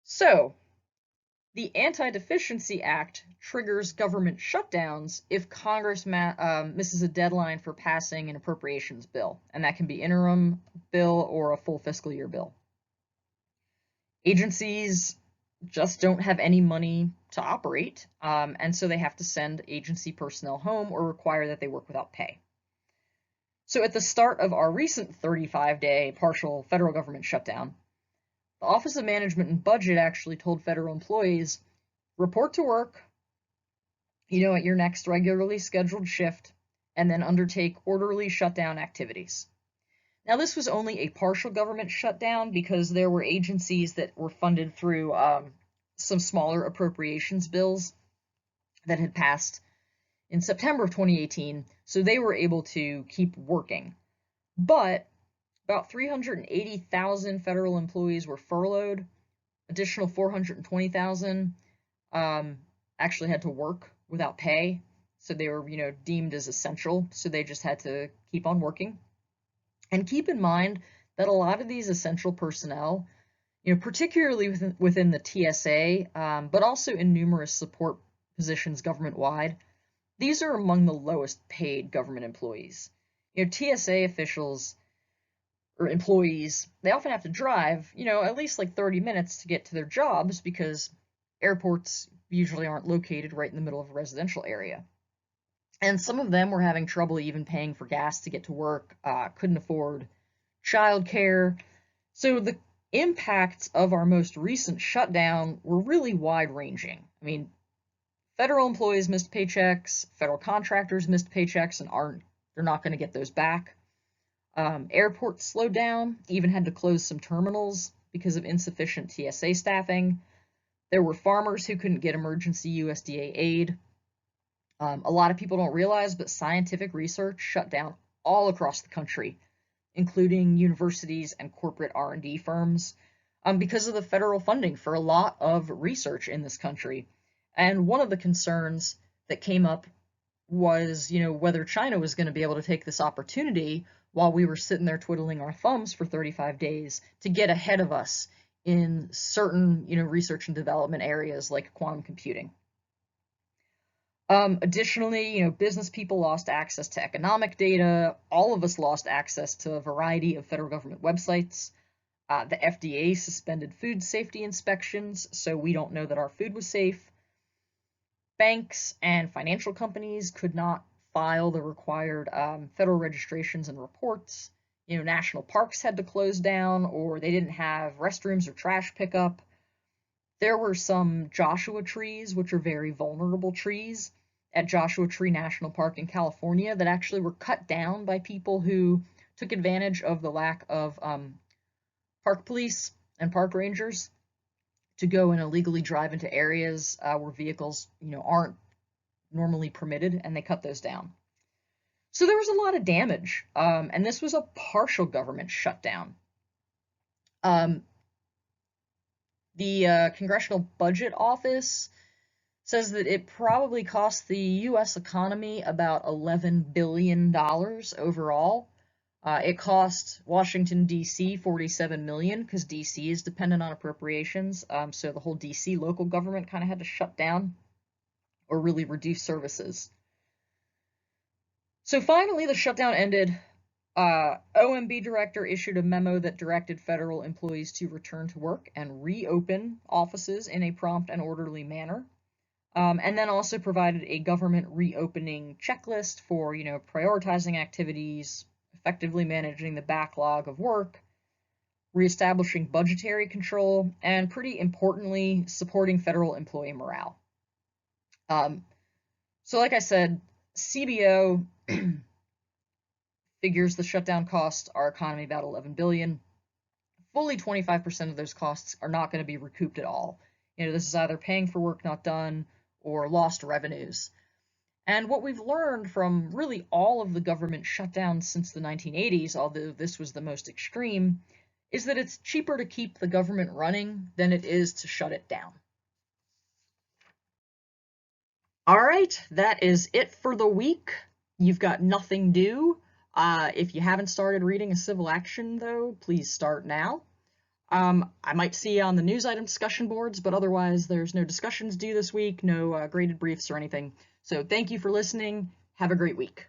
S1: So, the Anti-Deficiency Act triggers government shutdowns if Congress misses a deadline for passing an appropriations bill, and that can be interim bill or a full fiscal year bill. Agencies just don't have any money to operate, and so they have to send agency personnel home or require that they work without pay. So at the start of our recent 35-day partial federal government shutdown, the Office of Management and Budget actually told federal employees, report to work, at your next regularly scheduled shift, and then undertake orderly shutdown activities. Now, this was only a partial government shutdown because there were agencies that were funded through some smaller appropriations bills that had passed in September of 2018, so they were able to keep working. But about 380,000 federal employees were furloughed. Additional 420,000 actually had to work without pay, so they were, deemed as essential, so they just had to keep on working. And keep in mind that a lot of these essential personnel, particularly within the TSA, but also in numerous support positions government-wide, these are among the lowest paid government employees. TSA officials or employees, they often have to drive, at least like 30 minutes to get to their jobs because airports usually aren't located right in the middle of a residential area. And some of them were having trouble even paying for gas to get to work, couldn't afford childcare. So the impacts of our most recent shutdown were really wide-ranging. I mean, federal employees missed paychecks, federal contractors missed paychecks and they're not going to get those back. Airports slowed down, even had to close some terminals because of insufficient TSA staffing. There were farmers who couldn't get emergency USDA aid. A lot of people don't realize, but scientific research shut down all across the country, including universities and corporate R&D firms, because of the federal funding for a lot of research in this country. And one of the concerns that came up was, whether China was going to be able to take this opportunity while we were sitting there twiddling our thumbs for 35 days to get ahead of us in certain, research and development areas like quantum computing. Additionally, business people lost access to economic data. All of us lost access to a variety of federal government websites. The FDA suspended food safety inspections, so we don't know that our food was safe. Banks and financial companies could not file the required federal registrations and reports. National parks had to close down, or they didn't have restrooms or trash pickup. There were some Joshua trees, which are very vulnerable trees, at Joshua Tree National Park in California that actually were cut down by people who took advantage of the lack of park police and park rangers to go and illegally drive into areas where vehicles, aren't normally permitted, and they cut those down. So there was a lot of damage, and this was a partial government shutdown. The Congressional Budget Office says that it probably cost the U.S. economy about $11 billion overall. It cost Washington, D.C. $47 million because D.C. is dependent on appropriations. So the whole D.C. local government kind of had to shut down or really reduce services. So finally, the shutdown ended. OMB director issued a memo that directed federal employees to return to work and reopen offices in a prompt and orderly manner. And then also provided a government reopening checklist for, prioritizing activities, effectively managing the backlog of work, reestablishing budgetary control, and pretty importantly, supporting federal employee morale. So like I said, CBO figures the shutdown cost our economy about $11 billion. Fully 25% of those costs are not going to be recouped at all. This is either paying for work not done or lost revenues. And what we've learned from really all of the government shutdowns since the 1980s, although this was the most extreme, is that it's cheaper to keep the government running than it is to shut it down. All right, that is it for the week. You've got nothing due. If you haven't started reading a civil action, though, please start now. I might see you on the news item discussion boards, but otherwise there's no discussions due this week, no graded briefs or anything. So thank you for listening. Have a great week.